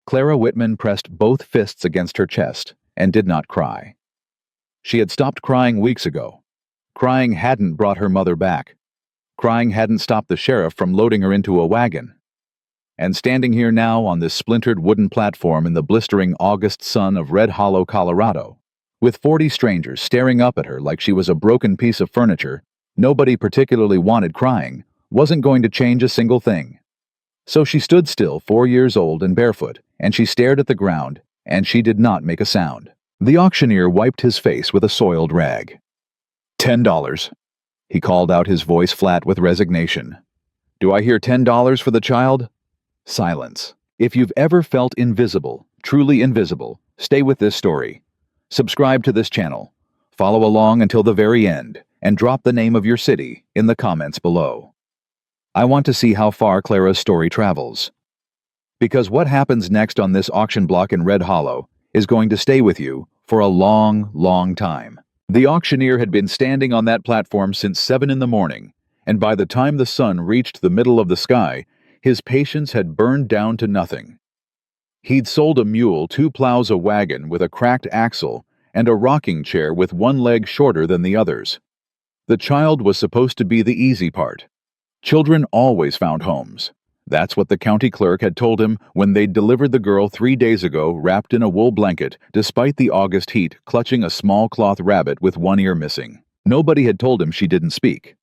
Clara Whitman pressed both fists against her chest and did not cry. She had stopped crying weeks ago. Crying hadn't brought her mother back. Crying hadn't stopped the sheriff from loading her into a wagon. And standing here now on this splintered wooden platform in the blistering August sun of Red Hollow, Colorado, with 40 strangers staring up at her like she was a broken piece of furniture nobody particularly wanted crying, wasn't going to change a single thing. So she stood still, 4 years old and barefoot, and she stared at the ground, and she did not make a sound. The auctioneer wiped his face with a soiled rag. $10. He called out, his voice flat with resignation. Do I hear $10 for the child? Silence. If you've ever felt invisible, truly invisible, stay with this story. Subscribe to this channel. Follow along until the very end, and drop the name of your city in the comments below. I want to see how far Clara's story travels. Because what happens next on this auction block in Red Hollow is going to stay with you for a long, long time. The auctioneer had been standing on that platform since 7 in the morning, and by the time the sun reached the middle of the sky, his patience had burned down to nothing. He'd sold a mule, 2 plows, a wagon with a cracked axle, and a rocking chair with one leg shorter than the others. The child was supposed to be the easy part. Children always found homes. That's what the county clerk had told him when they'd delivered the girl 3 days ago, wrapped in a wool blanket, despite the August heat, clutching a small cloth rabbit with one ear missing. Nobody had told him she didn't speak.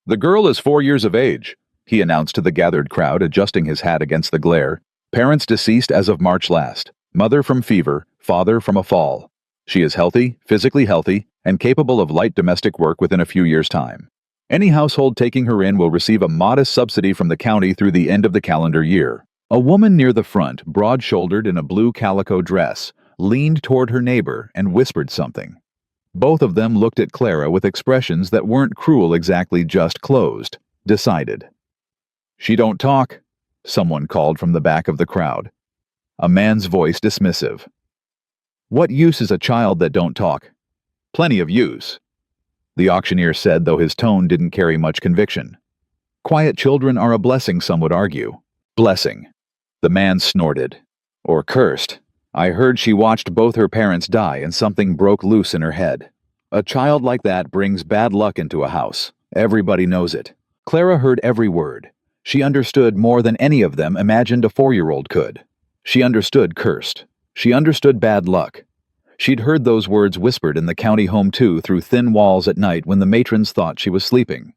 The girl is 4 years of age, he announced to the gathered crowd, adjusting his hat against the glare. Parents deceased as of March last. Mother from fever, father from a fall. She is healthy, physically healthy, and capable of light domestic work within a few years' time. Any household taking her in will receive a modest subsidy from the county through the end of the calendar year. A woman near the front, broad-shouldered in a blue calico dress, leaned toward her neighbor and whispered something. Both of them looked at Clara with expressions that weren't cruel exactly, just closed, decided. She don't talk, someone called from the back of the crowd. A man's voice dismissive. What use is a child that don't talk? Plenty of use, the auctioneer said, though his tone didn't carry much conviction. Quiet children are a blessing, some would argue. Blessing. The man snorted. Or cursed. I heard she watched both her parents die and something broke loose in her head. A child like that brings bad luck into a house. Everybody knows it. Clara heard every word. She understood more than any of them imagined a 4-year-old could. She understood cursed. She understood bad luck. She'd heard those words whispered in the county home too, through thin walls at night when the matrons thought she was sleeping.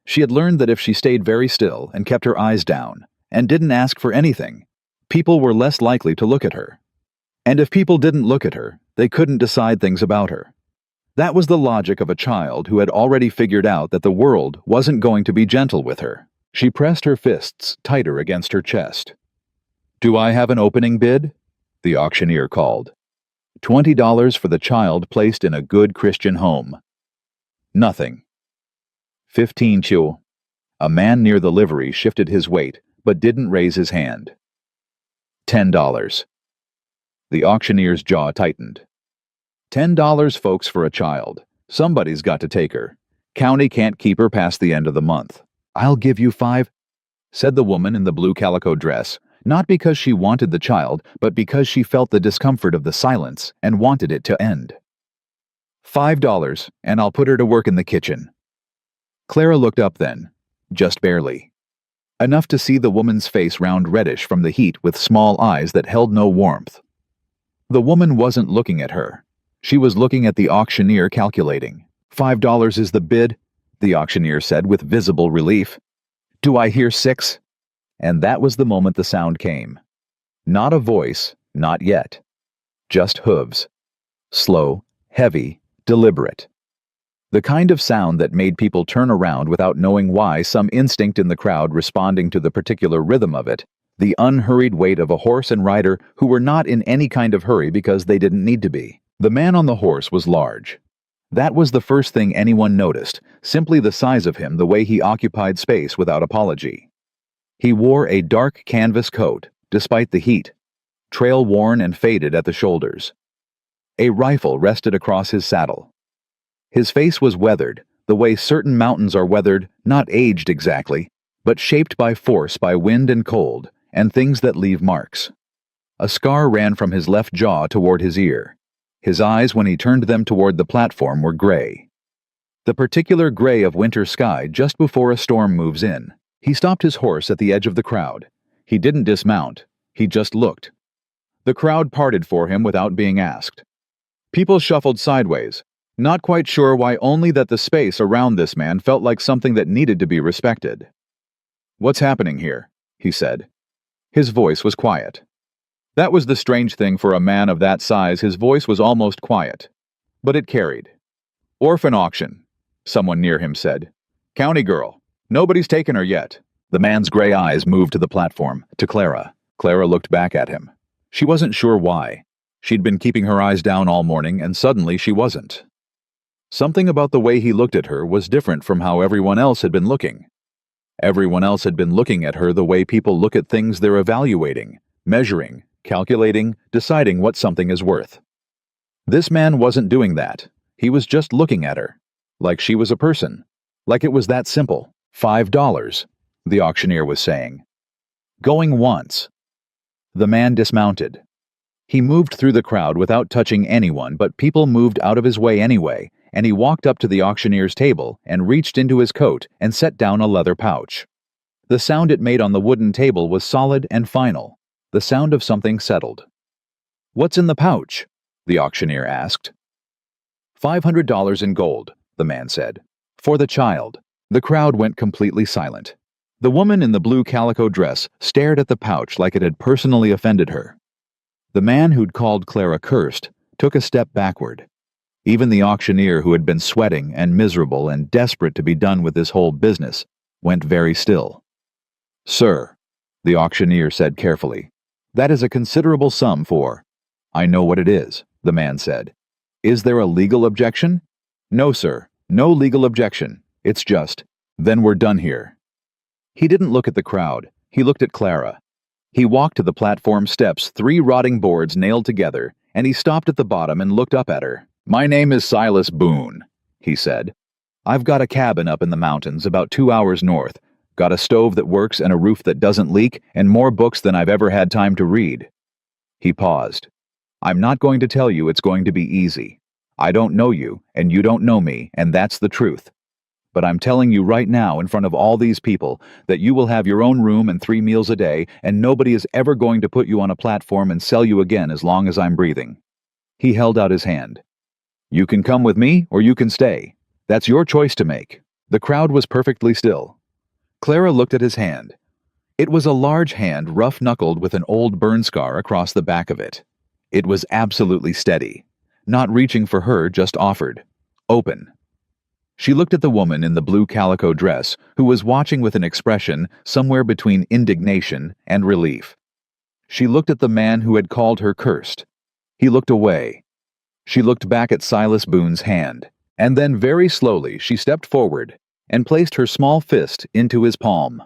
She had learned that if she stayed very still and kept her eyes down and didn't ask for anything, people were less likely to look at her. And if people didn't look at her, they couldn't decide things about her. That was the logic of a child who had already figured out that the world wasn't going to be gentle with her. She pressed her fists tighter against her chest. Do I have an opening bid? The auctioneer called. $20 for the child placed in a good Christian home. Nothing. 15 chu. A man near the livery shifted his weight, but didn't raise his hand. $10. The auctioneer's jaw tightened. $10, folks, for a child. Somebody's got to take her. County can't keep her past the end of the month. I'll give you 5, said the woman in the blue calico dress, not because she wanted the child, but because she felt the discomfort of the silence and wanted it to end. $5, and I'll put her to work in the kitchen. Clara looked up then, just barely. Enough to see the woman's face round reddish from the heat with small eyes that held no warmth. The woman wasn't looking at her. She was looking at the auctioneer, calculating. $5 is the bid, the auctioneer said with visible relief. Do I hear 6? And that was the moment the sound came. Not a voice, not yet. Just hooves. Slow, heavy, deliberate. The kind of sound that made people turn around without knowing why, some instinct in the crowd responding to the particular rhythm of it, the unhurried weight of a horse and rider who were not in any kind of hurry because they didn't need to be. The man on the horse was large. That was the first thing anyone noticed, simply the size of him, the way he occupied space without apology. He wore a dark canvas coat, despite the heat, trail-worn and faded at the shoulders. A rifle rested across his saddle. His face was weathered, the way certain mountains are weathered, not aged exactly, but shaped by force, by wind and cold, and things that leave marks. A scar ran from his left jaw toward his ear. His eyes, when he turned them toward the platform, were gray. The particular gray of winter sky just before a storm moves in. He stopped his horse at the edge of the crowd. He didn't dismount. He just looked. The crowd parted for him without being asked. People shuffled sideways, not quite sure why, only that the space around this man felt like something that needed to be respected. "What's happening here?" he said. His voice was quiet. That was the strange thing for a man of that size. His voice was almost quiet, but it carried. "Orphan auction," someone near him said. "County girl. Nobody's taken her yet." The man's gray eyes moved to the platform, to Clara. Clara looked back at him. She wasn't sure why. She'd been keeping her eyes down all morning, and suddenly she wasn't. Something about the way he looked at her was different from how everyone else had been looking. Everyone else had been looking at her the way people look at things they're evaluating, measuring, calculating, deciding what something is worth. This man wasn't doing that. He was just looking at her, like she was a person, like it was that simple. $5, the auctioneer was saying. Going once. The man dismounted. He moved through the crowd without touching anyone, but people moved out of his way anyway, and he walked up to the auctioneer's table and reached into his coat and set down a leather pouch. The sound it made on the wooden table was solid and final, the sound of something settled. "What's in the pouch?" the auctioneer asked. $500 in gold, the man said. "For the child." The crowd went completely silent. The woman in the blue calico dress stared at the pouch like it had personally offended her. The man who'd called Clara cursed took a step backward. Even the auctioneer, who had been sweating and miserable and desperate to be done with this whole business, went very still. "Sir," the auctioneer said carefully, "that is a considerable sum for—" "I know what it is," the man said. "Is there a legal objection?" "No, sir, no legal objection. It's just, then we're done here." He didn't look at the crowd. He looked at Clara. He walked to the platform steps, 3 rotting boards nailed together, and he stopped at the bottom and looked up at her. "My name is Silas Boone," he said. "I've got a cabin up in the mountains about 2 hours north, got a stove that works and a roof that doesn't leak, and more books than I've ever had time to read." He paused. "I'm not going to tell you it's going to be easy. I don't know you, and you don't know me, and that's the truth. But I'm telling you right now in front of all these people that you will have your own room and 3 meals a day, and nobody is ever going to put you on a platform and sell you again as long as I'm breathing." He held out his hand. "You can come with me or you can stay. That's your choice to make." The crowd was perfectly still. Clara looked at his hand. It was a large hand, rough-knuckled with an old burn scar across the back of it. It was absolutely steady. Not reaching for her, just offered. Open. She looked at the woman in the blue calico dress, who was watching with an expression somewhere between indignation and relief. She looked at the man who had called her cursed. He looked away. She looked back at Silas Boone's hand, and then very slowly she stepped forward and placed her small fist into his palm.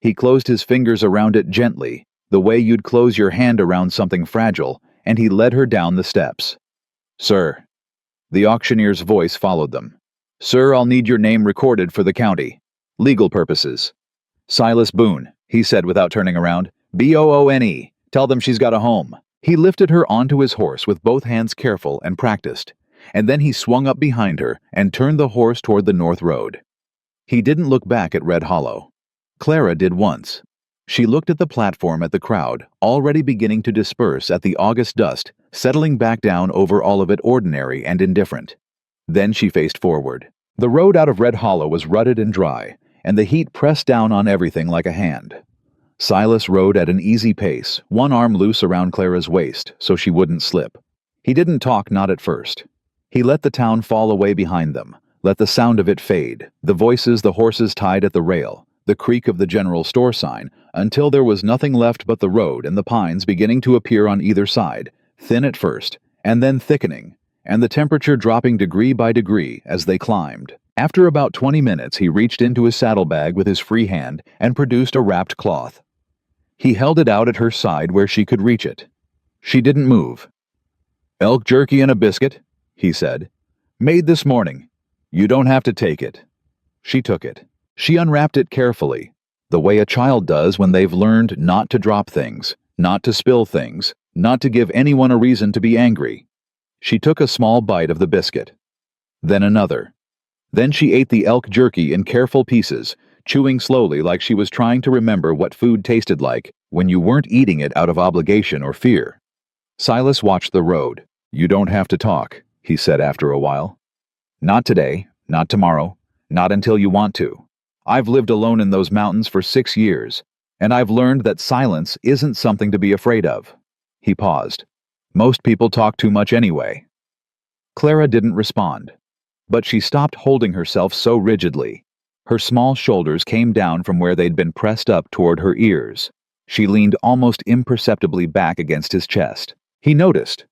He closed his fingers around it gently, the way you'd close your hand around something fragile, and he led her down the steps. "Sir." The auctioneer's voice followed them. "Sir, I'll need your name recorded for the county. Legal purposes." "Silas Boone," he said without turning around. "Boone. Tell them she's got a home." He lifted her onto his horse with both hands careful and practiced, and then he swung up behind her and turned the horse toward the north road. He didn't look back at Red Hollow. Clara did once. She looked at the platform, at the crowd, already beginning to disperse at the August dust, settling back down over all of it, ordinary and indifferent. Then she faced forward. The road out of Red Hollow was rutted and dry, and the heat pressed down on everything like a hand. Silas rode at an easy pace, one arm loose around Clara's waist so she wouldn't slip. He didn't talk, not at first. He let the town fall away behind them, let the sound of it fade, the voices, the horses tied at the rail, the creak of the general store sign, until there was nothing left but the road and the pines beginning to appear on either side, thin at first, and then thickening, and the temperature dropping degree by degree as they climbed. After about 20 minutes, he reached into his saddlebag with his free hand and produced a wrapped cloth. He held it out at her side where she could reach it. She didn't move. "Elk jerky and a biscuit," he said. "Made this morning. You don't have to take it." She took it. She unwrapped it carefully, the way a child does when they've learned not to drop things, not to spill things, not to give anyone a reason to be angry. She took a small bite of the biscuit. Then another. Then she ate the elk jerky in careful pieces, chewing slowly like she was trying to remember what food tasted like when you weren't eating it out of obligation or fear. Silas watched the road. "You don't have to talk," he said after a while. "Not today, not tomorrow, not until you want to. I've lived alone in those mountains for 6 years, and I've learned that silence isn't something to be afraid of." He paused. "Most people talk too much anyway." Clara didn't respond, but she stopped holding herself so rigidly. Her small shoulders came down from where they'd been pressed up toward her ears. She leaned almost imperceptibly back against his chest. He noticed.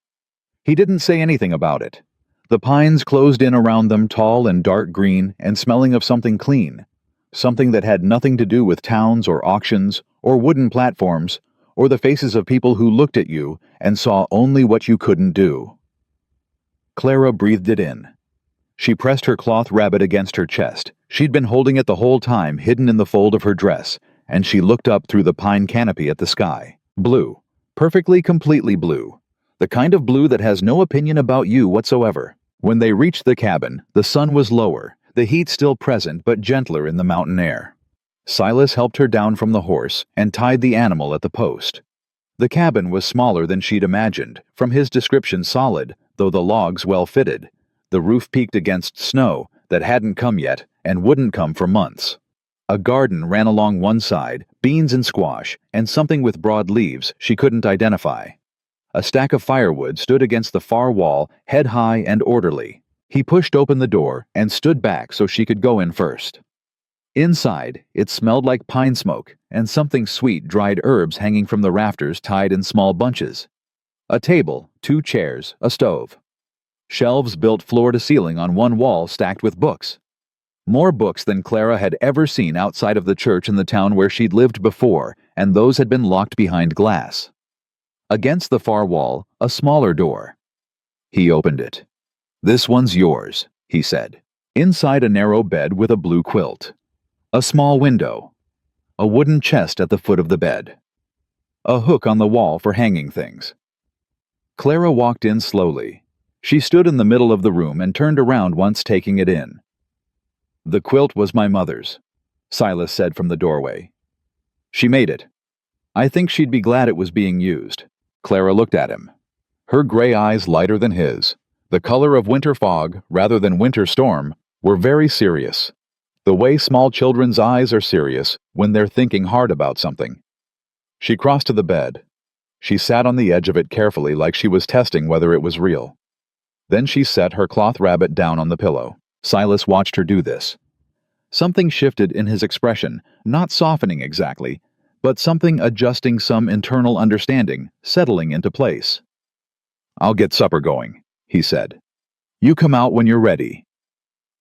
He didn't say anything about it. The pines closed in around them, tall and dark green and smelling of something clean, something that had nothing to do with towns or auctions or wooden platforms or the faces of people who looked at you and saw only what you couldn't do. Clara breathed it in. She pressed her cloth rabbit against her chest. She'd been holding it the whole time, hidden in the fold of her dress, and she looked up through the pine canopy at the sky. Blue. Perfectly, completely blue. The kind of blue that has no opinion about you whatsoever. When they reached the cabin, the sun was lower, the heat still present but gentler in the mountain air. Silas helped her down from the horse and tied the animal at the post. The cabin was smaller than she'd imagined, from his description solid, though the logs well fitted. The roof peaked against snow that hadn't come yet and wouldn't come for months. A garden ran along one side, beans and squash, and something with broad leaves she couldn't identify. A stack of firewood stood against the far wall, head high and orderly. He pushed open the door and stood back so she could go in first. Inside, it smelled like pine smoke and something sweet, dried herbs hanging from the rafters tied in small bunches. A table, 2 chairs, a stove. Shelves built floor to ceiling on one wall stacked with books. More books than Clara had ever seen outside of the church in the town where she'd lived before, and those had been locked behind glass. Against the far wall, a smaller door. He opened it. "This one's yours," he said. Inside, a narrow bed with a blue quilt. A small window. A wooden chest at the foot of the bed. A hook on the wall for hanging things. Clara walked in slowly. She stood in the middle of the room and turned around once taking it in. "The quilt was my mother's," Silas said from the doorway. "She made it. I think she'd be glad it was being used." Clara looked at him. Her gray eyes, lighter than his, the color of winter fog rather than winter storm, were very serious. The way small children's eyes are serious when they're thinking hard about something. She crossed to the bed. She sat on the edge of it carefully like she was testing whether it was real. Then she set her cloth rabbit down on the pillow. Silas watched her do this. Something shifted in his expression, not softening exactly, but something adjusting, some internal understanding, settling into place. "I'll get supper going," he said. "You come out when you're ready."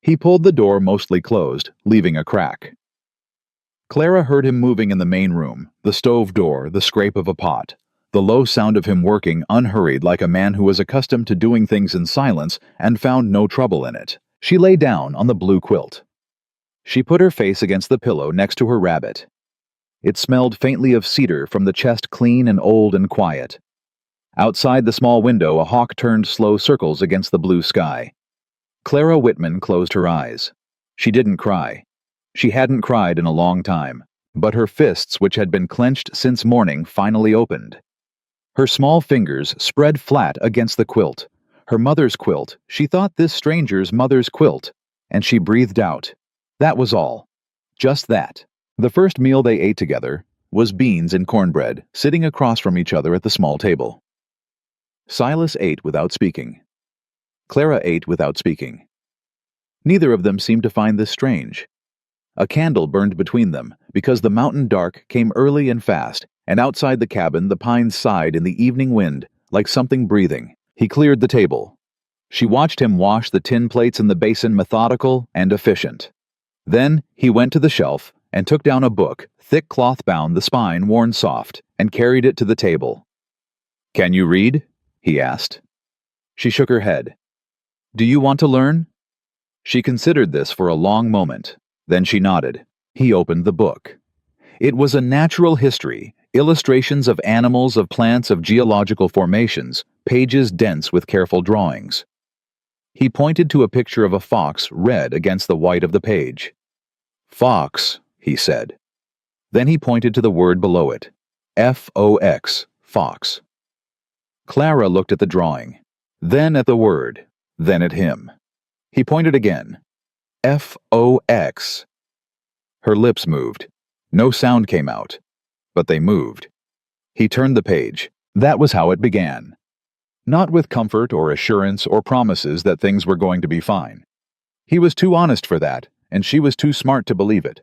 He pulled the door mostly closed, leaving a crack. Clara heard him moving in the main room, the stove door, the scrape of a pot, the low sound of him working unhurried like a man who was accustomed to doing things in silence and found no trouble in it. She lay down on the blue quilt. She put her face against the pillow next to her rabbit. It smelled faintly of cedar from the chest, clean and old and quiet. Outside the small window, a hawk turned slow circles against the blue sky. Clara Whitman closed her eyes. She didn't cry. She hadn't cried in a long time, but her fists, which had been clenched since morning, finally opened. Her small fingers spread flat against the quilt. Her mother's quilt, she thought this stranger's mother's quilt, and she breathed out. That was all. Just that. The first meal they ate together was beans and cornbread, sitting across from each other at the small table. Silas ate without speaking. Clara ate without speaking. Neither of them seemed to find this strange. A candle burned between them, because the mountain dark came early and fast, and outside the cabin the pines sighed in the evening wind, like something breathing. He cleared the table. She watched him wash the tin plates in the basin, methodical and efficient. Then he went to the shelf and took down a book, thick cloth bound, the spine worn soft, and carried it to the table. "Can you read?" he asked. She shook her head. "Do you want to learn?" She considered this for a long moment. Then she nodded. He opened the book. It was a natural history, Illustrations of animals, of plants, of geological formations, pages dense with careful drawings. He pointed to a picture of a fox red against the white of the page. "Fox," he said. Then he pointed to the word below it. F-O-X, fox. Clara looked at the drawing, then at the word, then at him. He pointed again. F-O-X. Her lips moved. No sound came out, but they moved. He turned the page. That was how it began. Not with comfort or assurance or promises that things were going to be fine. He was too honest for that, and she was too smart to believe it.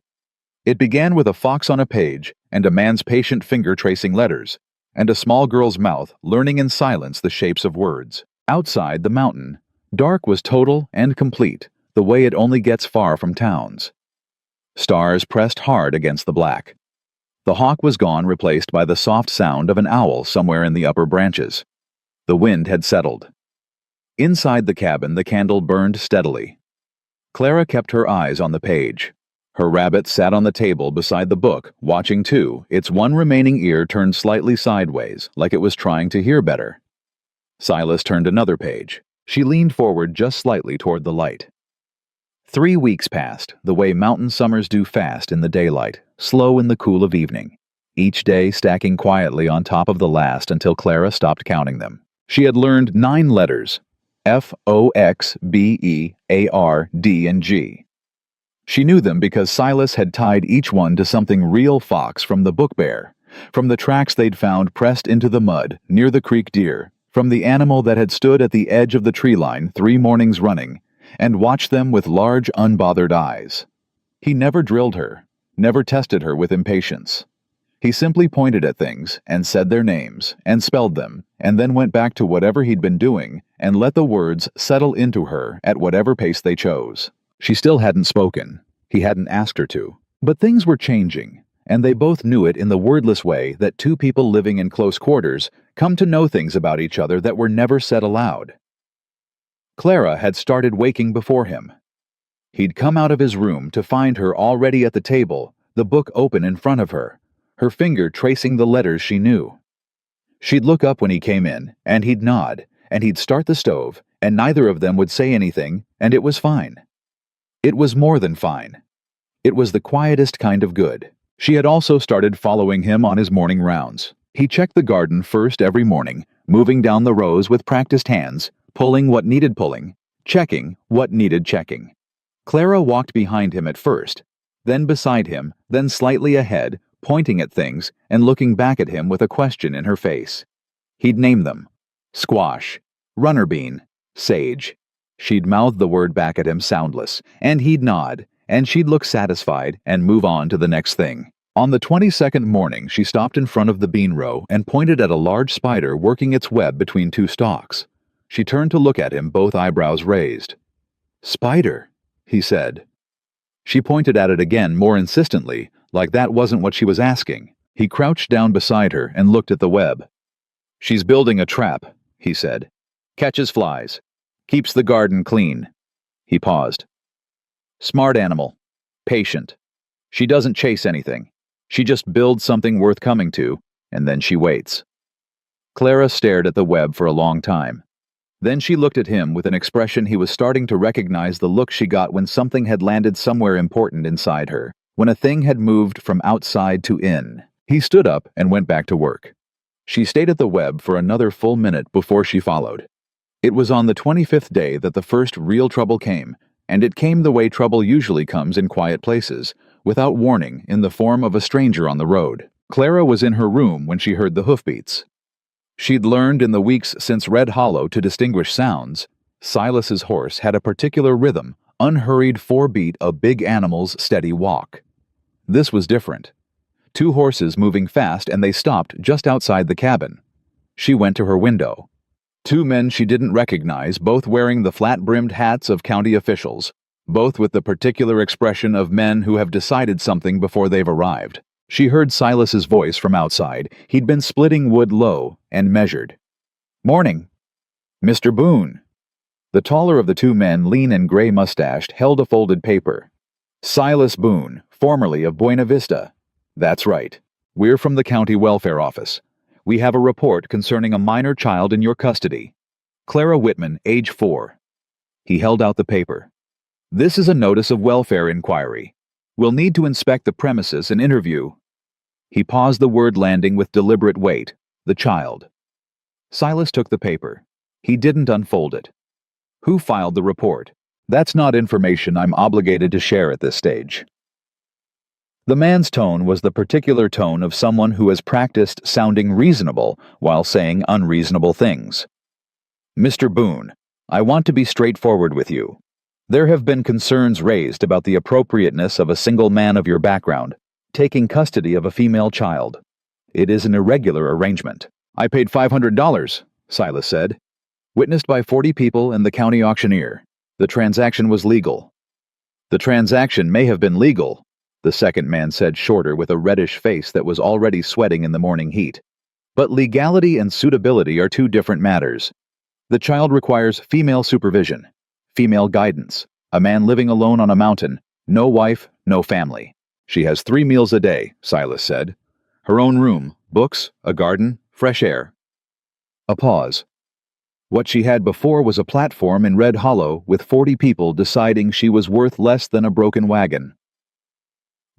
It began with a fox on a page, and a man's patient finger tracing letters, and a small girl's mouth learning in silence the shapes of words. Outside, the mountain, dark, was total and complete, the way it only gets far from towns. Stars pressed hard against the black. The hawk was gone, replaced by the soft sound of an owl somewhere in the upper branches. The wind had settled. Inside the cabin, the candle burned steadily. Clara kept her eyes on the page. Her rabbit sat on the table beside the book, watching too, its one remaining ear turned slightly sideways, like it was trying to hear better. Silas turned another page. She leaned forward just slightly toward the light. 3 weeks passed, the way mountain summers do, fast in the daylight, slow in the cool of evening, each day stacking quietly on top of the last until Clara stopped counting them. She had learned 9 letters: F, O, X, B, E, A, R, D, and G. She knew them because Silas had tied each one to something real fox from the book bear, from the tracks they'd found pressed into the mud near the creek deer, from the animal that had stood at the edge of the tree line 3 mornings running, and watched them with large, unbothered eyes. He never drilled her, never tested her with impatience. He simply pointed at things and said their names and spelled them, and then went back to whatever he'd been doing and let the words settle into her at whatever pace they chose. She still hadn't spoken. He hadn't asked her to. But things were changing, and they both knew it in the wordless way that two people living in close quarters come to know things about each other that were never said aloud. Clara had started waking before him. He'd come out of his room to find her already at the table, the book open in front of her, her finger tracing the letters she knew. She'd look up when he came in, and he'd nod, and he'd start the stove, and neither of them would say anything, and it was fine. It was more than fine. It was the quietest kind of good. She had also started following him on his morning rounds. He checked the garden first every morning, moving down the rows with practiced hands, pulling what needed pulling, checking what needed checking. Clara walked behind him at first, then beside him, then slightly ahead, pointing at things and looking back at him with a question in her face. He'd name them: squash, runner bean, sage. She'd mouth the word back at him soundless, and he'd nod, and she'd look satisfied and move on to the next thing. On the 22nd morning, she stopped in front of the bean row and pointed at a large spider working its web between 2 stalks. She turned to look at him, both eyebrows raised. "Spider," he said. She pointed at it again more insistently, like that wasn't what she was asking. He crouched down beside her and looked at the web. "She's building a trap," he said. "Catches flies. Keeps the garden clean." He paused. "Smart animal. Patient. She doesn't chase anything. She just builds something worth coming to, and then she waits." Clara stared at the web for a long time. Then she looked at him with an expression he was starting to recognize, the look she got when something had landed somewhere important inside her, when a thing had moved from outside to in. He stood up and went back to work. She stayed at the web for another full minute before she followed. It was on the 25th day that the first real trouble came, and it came the way trouble usually comes in quiet places, without warning, in the form of a stranger on the road. Clara was in her room when she heard the hoofbeats. She'd learned in the weeks since Red Hollow to distinguish sounds. Silas's horse had a particular rhythm, unhurried 4-beat, a big animal's steady walk. This was different. 2 horses moving fast, and they stopped just outside the cabin. She went to her window. 2 men she didn't recognize, both wearing the flat-brimmed hats of county officials, both with the particular expression of men who have decided something before they've arrived. She heard Silas's voice from outside. He'd been splitting wood low and measured. "Morning." "Mr. Boone." The taller of the 2 men, lean and gray-mustached, held a folded paper. "Silas Boone, formerly of Buena Vista." "That's right." We're from the county welfare office. We have a report concerning a minor child in your custody. Clara Whitman, age 4. He held out the paper. This is a notice of welfare inquiry. We'll need to inspect the premises and interview. He paused the word landing with deliberate weight. The child. Silas took the paper. He didn't unfold it. Who filed the report? That's not information I'm obligated to share at this stage. The man's tone was the particular tone of someone who has practiced sounding reasonable while saying unreasonable things. Mr. Boone, I want to be straightforward with you. There have been concerns raised about the appropriateness of a single man of your background taking custody of a female child. It is an irregular arrangement. I paid $500, Silas said. Witnessed by 40 people and the county auctioneer. The transaction was legal. The transaction may have been legal, the second man said shorter with a reddish face that was already sweating in the morning heat. But legality and suitability are two different matters. The child requires female supervision, female guidance, a man living alone on a mountain, no wife, no family. She has 3 meals a day, Silas said. Her own room, books, a garden, fresh air. A pause. What she had before was a platform in Red Hollow with 40 people deciding she was worth less than a broken wagon.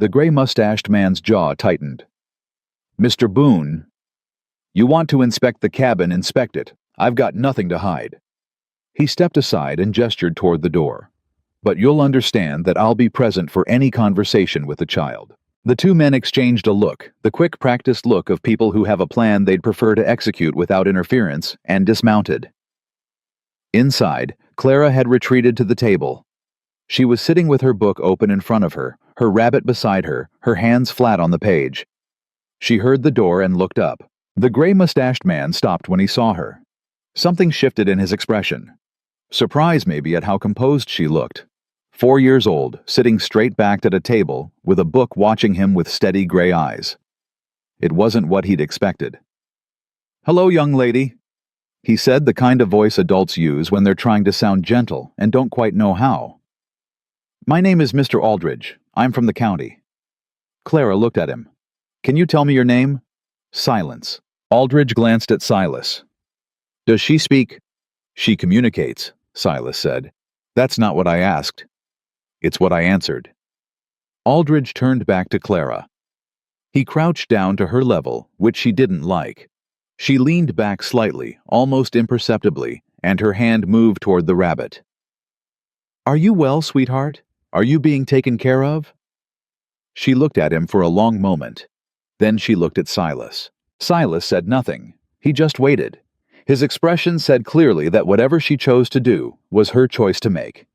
The gray-mustached man's jaw tightened. Mr. Boone, you want to inspect the cabin, inspect it. I've got nothing to hide. He stepped aside and gestured toward the door. But you'll understand that I'll be present for any conversation with the child. The two men exchanged a look, the quick practiced look of people who have a plan they'd prefer to execute without interference, and dismounted. Inside, Clara had retreated to the table. She was sitting with her book open in front of her, her rabbit beside her, her hands flat on the page. She heard the door and looked up. The gray-mustached man stopped when he saw her. Something shifted in his expression. Surprise maybe at how composed she looked. 4 years old, sitting straight-backed at a table, with a book watching him with steady gray eyes. It wasn't what he'd expected. "Hello, young lady," he said, the kind of voice adults use when they're trying to sound gentle and don't quite know how. "My name is Mr. Aldridge. I'm from the county." Clara looked at him. "Can you tell me your name?" Silence. Aldridge glanced at Silas. "Does she speak?" "She communicates," Silas said. "That's not what I asked." "It's what I answered." Aldridge turned back to Clara. He crouched down to her level, which she didn't like. She leaned back slightly, almost imperceptibly, and her hand moved toward the rabbit. "Are you well, sweetheart? Are you being taken care of?" She looked at him for a long moment. Then she looked at Silas. Silas said nothing. He just waited. His expression said clearly that whatever she chose to do was her choice to make.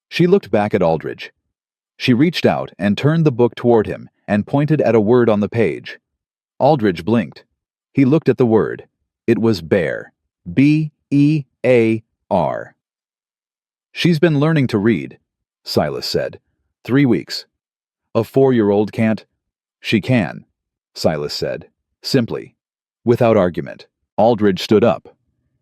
She looked back at Aldridge. She reached out and turned the book toward him and pointed at a word on the page. Aldridge blinked. He looked at the word. It was bear. B-E-A-R. "She's been learning to read," Silas said. 3 weeks. "A 4-year-old can't?" "She can," Silas said, simply, without argument. Aldridge stood up.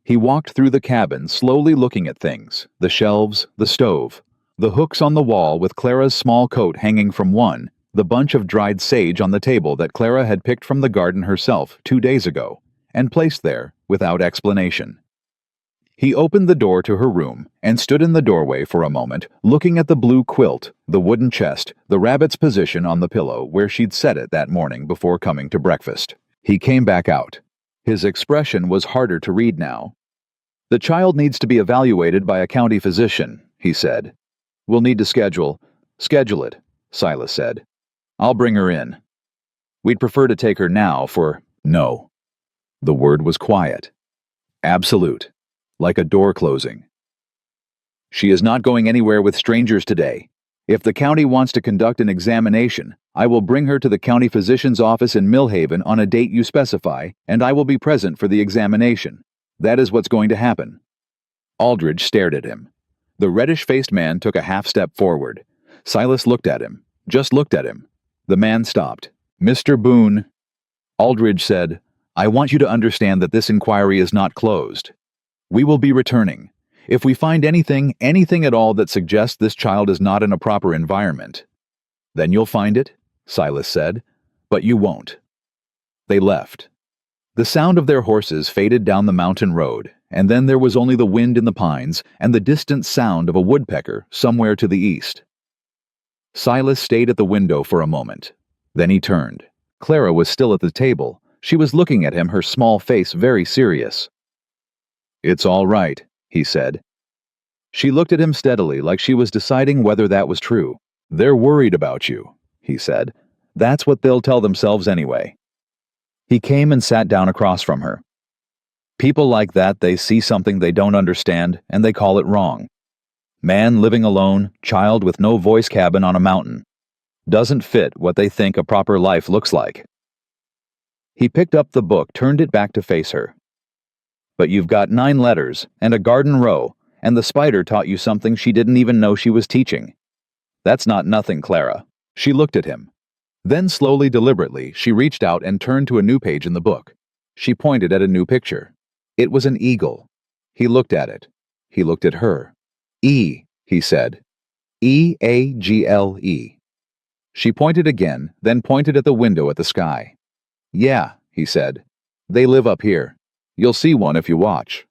He walked through the cabin, slowly looking at things, the shelves, the stove, the hooks on the wall with Clara's small coat hanging from one, the bunch of dried sage on the table that Clara had picked from the garden herself 2 days ago, and placed there without explanation. He opened the door to her room and stood in the doorway for a moment, looking at the blue quilt, the wooden chest, the rabbit's position on the pillow where she'd set it that morning before coming to breakfast. He came back out. His expression was harder to read now. "The child needs to be evaluated by a county physician," he said. "We'll need to schedule it," Silas said. "I'll bring her in. We'd prefer to take her now for—" "No." The word was quiet. Absolute. Like a door closing. "She is not going anywhere with strangers today. If the county wants to conduct an examination, I will bring her to the county physician's office in Millhaven on a date you specify, and I will be present for the examination. That is what's going to happen." Aldridge stared at him. The reddish-faced man took a half-step forward. Silas looked at him, just looked at him. The man stopped. "Mr. Boone," Aldridge said, "I want you to understand that this inquiry is not closed. We will be returning. If we find anything at all that suggests this child is not in a proper environment." "Then you'll find it," Silas said. but you won't." They left. The sound of their horses faded down the mountain road, and then there was only the wind in the pines and the distant sound of a woodpecker somewhere to the east. Silas stayed at the window for a moment. Then he turned. Clara was still at the table. She was looking at him, her small face very serious. "It's all right," he said. She looked at him steadily, like she was deciding whether that was true. "They're worried about you," he said. "That's what they'll tell themselves anyway." He came and sat down across from her. "People like that, they see something they don't understand, and they call it wrong. Man living alone, child with no voice cabin on a mountain. Doesn't fit what they think a proper life looks like." He picked up the book, turned it back to face her. "But you've got 9 letters, and a garden row, and the spider taught you something she didn't even know she was teaching. That's not nothing, Clara." She looked at him. Then slowly, deliberately, she reached out and turned to a new page in the book. She pointed at a new picture. It was an eagle. He looked at it. He looked at her. "E," he said. "E-A-G-L-E. She pointed again, then pointed at the window at the sky. "Yeah," he said. "They live up here. You'll see one if you watch."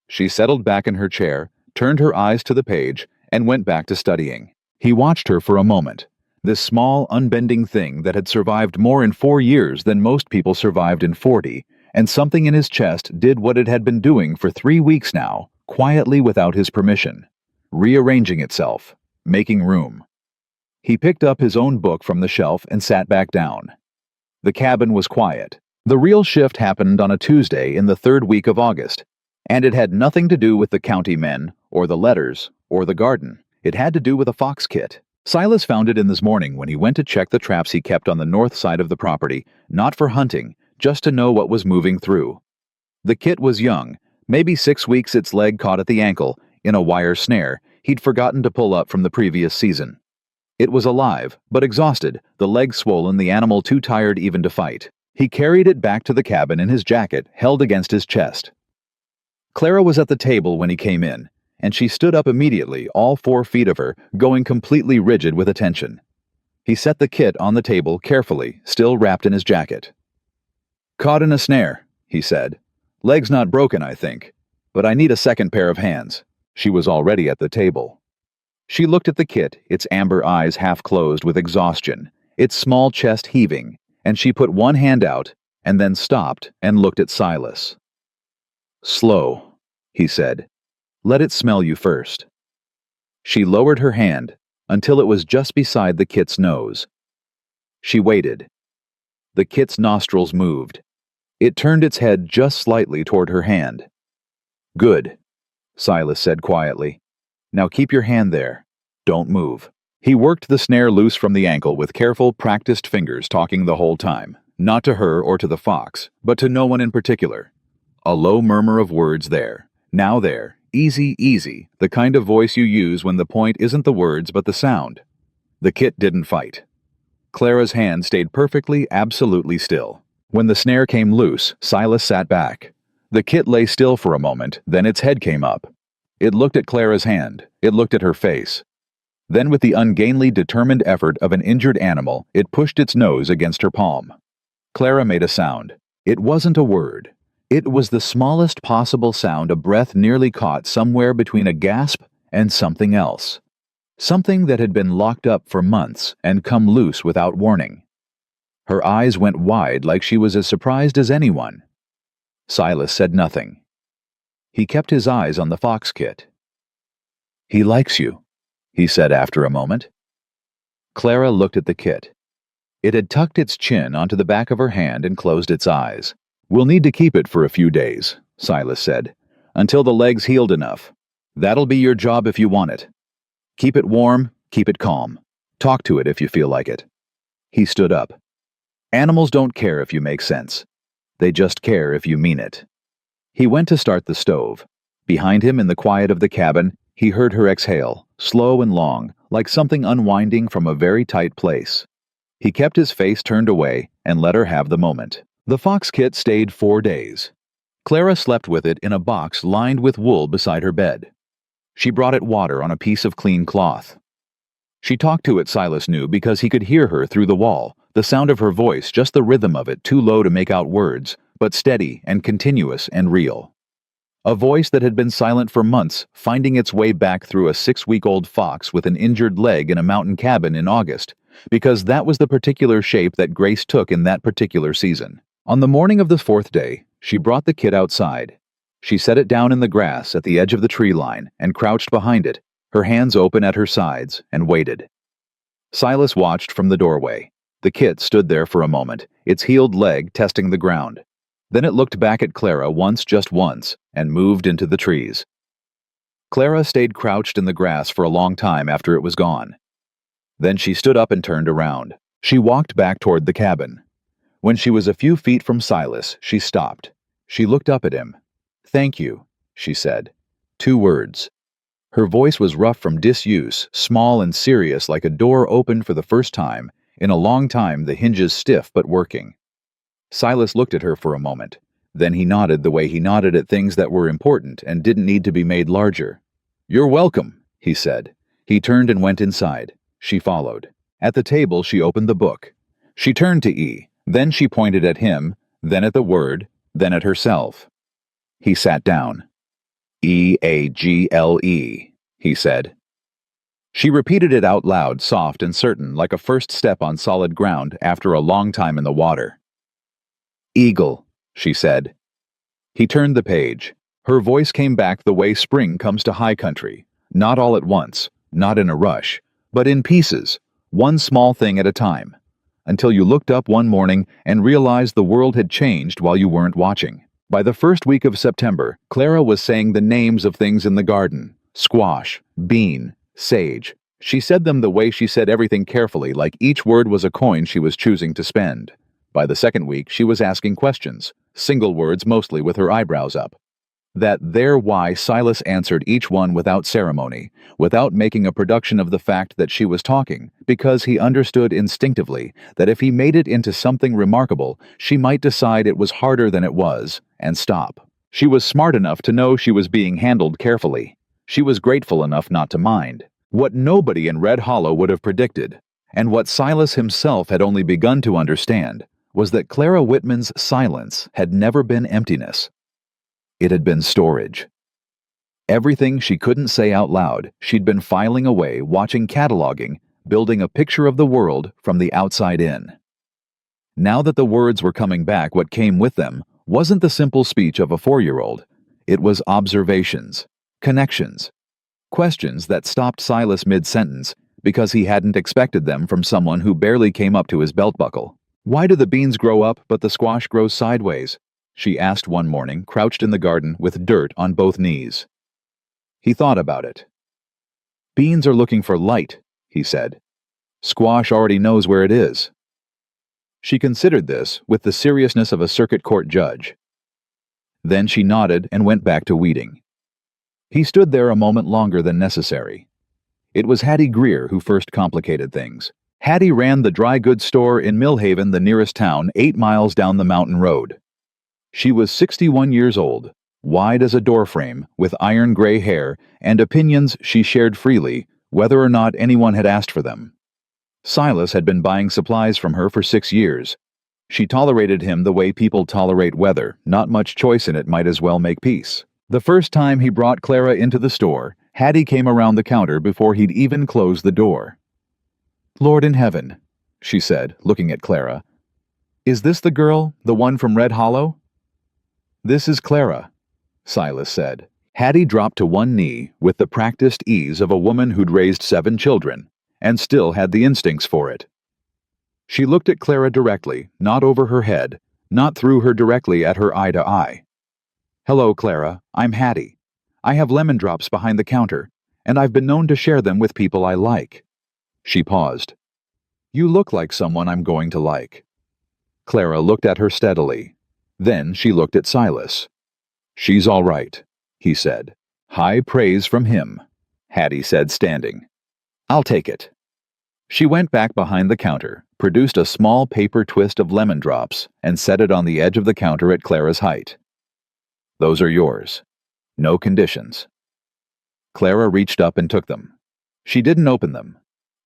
She settled back in her chair, turned her eyes to the page, and went back to studying. He watched her for a moment. This small, unbending thing that had survived more in 4 years than most people survived in 40, and something in his chest did what it had been doing for 3 weeks now, quietly without his permission. Rearranging itself, making room. He picked up his own book from the shelf and sat back down. The cabin was quiet. The real shift happened on a Tuesday in the 3rd week of August, and it had nothing to do with the county men, or the letters, or the garden. It had to do with a fox kit. Silas found it in this morning when he went to check the traps he kept on the north side of the property, not for hunting, just to know what was moving through. The kit was young, maybe 6 weeks, its leg caught at the ankle, in a wire snare he'd forgotten to pull up from the previous season. It was alive, but exhausted, the leg swollen, the animal too tired even to fight. He carried it back to the cabin in his jacket, held against his chest. Clara was at the table when he came in, and she stood up immediately, all 4 feet of her, going completely rigid with attention. He set the kit on the table carefully, still wrapped in his jacket. "Caught in a snare," he said. "Leg's not broken, I think, but I need a second pair of hands." She was already at the table. She looked at the kit, its amber eyes half closed with exhaustion, its small chest heaving, and she put one hand out, and then stopped and looked at Silas. "Slow," he said. "Let it smell you first." She lowered her hand until it was just beside the kit's nose. She waited. The kit's nostrils moved. It turned its head just slightly toward her hand. "Good," Silas said quietly. "Now keep your hand there. Don't move." He worked the snare loose from the ankle with careful, practiced fingers, talking the whole time, not to her or to the fox, but to no one in particular. A low murmur of words there, now there, easy, easy, the kind of voice you use when the point isn't the words but the sound. The kit didn't fight. Clara's hand stayed perfectly, absolutely still. When the snare came loose, Silas sat back. The kit lay still for a moment, then its head came up. It looked at Clara's hand. It looked at her face. Then, with the ungainly, determined effort of an injured animal, it pushed its nose against her palm. Clara made a sound. It wasn't a word. It was the smallest possible sound, a breath nearly caught somewhere between a gasp and something else. Something that had been locked up for months and come loose without warning. Her eyes went wide like she was as surprised as anyone. Silas said nothing. He kept his eyes on the fox kit. "He likes you," he said after a moment. Clara looked at the kit. It had tucked its chin onto the back of her hand and closed its eyes. "We'll need to keep it for a few days," Silas said, "until the leg's healed enough. That'll be your job if you want it. Keep it warm, keep it calm. Talk to it if you feel like it." He stood up. "Animals don't care if you make sense. They just care if you mean it." He went to start the stove. Behind him, in the quiet of the cabin, he heard her exhale, slow and long, like something unwinding from a very tight place. He kept his face turned away and let her have the moment. The fox kit stayed 4 days. Clara slept with it in a box lined with wool beside her bed. She brought it water on a piece of clean cloth. She talked to it, Silas knew, because he could hear her through the wall, The sound of her voice, just the rhythm of it, too low to make out words, but steady and continuous and real. A voice that had been silent for months, finding its way back through a 6-week-old fox with an injured leg in a mountain cabin in August, because that was the particular shape that Grace took in that particular season. On the morning of the 4th day, she brought the kid outside. She set it down in the grass at the edge of the tree line and crouched behind it, her hands open at her sides, and waited. Silas watched from the doorway. The kit stood there for a moment, its healed leg testing the ground. Then it looked back at Clara just once, and moved into the trees. Clara stayed crouched in the grass for a long time after it was gone. Then she stood up and turned around. She walked back toward the cabin. When she was a few feet from Silas, she stopped. She looked up at him. "Thank you," she said. 2 words. Her voice was rough from disuse, small and serious like a door opened for the first time, in a long time, the hinges stiff but working. Silas looked at her for a moment. Then he nodded the way he nodded at things that were important and didn't need to be made larger. "You're welcome," he said. He turned and went inside. She followed. At the table, she opened the book. She turned to E. Then she pointed at him, then at the word, then at herself. He sat down. "E-A-G-L-E, he said. She repeated it out loud, soft and certain, like a first step on solid ground after a long time in the water. "Eagle," she said. He turned the page. Her voice came back the way spring comes to high country, not all at once, not in a rush, but in pieces, one small thing at a time, until you looked up one morning and realized the world had changed while you weren't watching. By the first week of September, Clara was saying the names of things in the garden: squash, bean, sage. She said them the way she said everything carefully, like each word was a coin she was choosing to spend. By the second week, she was asking questions, single words mostly with her eyebrows up. Why Silas answered each one without ceremony, without making a production of the fact that she was talking, because he understood instinctively that if he made it into something remarkable, she might decide it was harder than it was, and stop. She was smart enough to know she was being handled carefully. She was grateful enough not to mind. What nobody in Red Hollow would have predicted, and what Silas himself had only begun to understand, was that Clara Whitman's silence had never been emptiness. It had been storage. Everything she couldn't say out loud, she'd been filing away, watching, cataloging, building a picture of the world from the outside in. Now that the words were coming back, what came with them wasn't the simple speech of a 4-year-old. It was observations, connections, questions that stopped Silas mid-sentence because he hadn't expected them from someone who barely came up to his belt buckle. "Why do the beans grow up but the squash grows sideways?" she asked one morning, crouched in the garden with dirt on both knees. He thought about it. "Beans are looking for light," he said. "Squash already knows where it is." She considered this with the seriousness of a circuit court judge. Then she nodded and went back to weeding. He stood there a moment longer than necessary. It was Hattie Greer who first complicated things. Hattie ran the dry goods store in Millhaven, the nearest town, 8 miles down the mountain road. She was 61 years old, wide as a doorframe, with iron gray hair and opinions she shared freely, whether or not anyone had asked for them. Silas had been buying supplies from her for 6 years. She tolerated him the way people tolerate weather. Not much choice in it, might as well make peace. The first time he brought Clara into the store, Hattie came around the counter before he'd even closed the door. "Lord in heaven," she said, looking at Clara. "Is this the girl, the one from Red Hollow?" "This is Clara," Silas said. Hattie dropped to one knee with the practiced ease of a woman who'd raised 7 children, and still had the instincts for it. She looked at Clara directly, not over her head, not through her, directly at her eye to eye. "Hello, Clara, I'm Hattie. I have lemon drops behind the counter, and I've been known to share them with people I like." She paused. "You look like someone I'm going to like." Clara looked at her steadily. Then she looked at Silas. "She's all right," he said. "High praise from him," Hattie said, standing. "I'll take it." She went back behind the counter, produced a small paper twist of lemon drops, and set it on the edge of the counter at Clara's height. "Those are yours. No conditions." Clara reached up and took them. She didn't open them.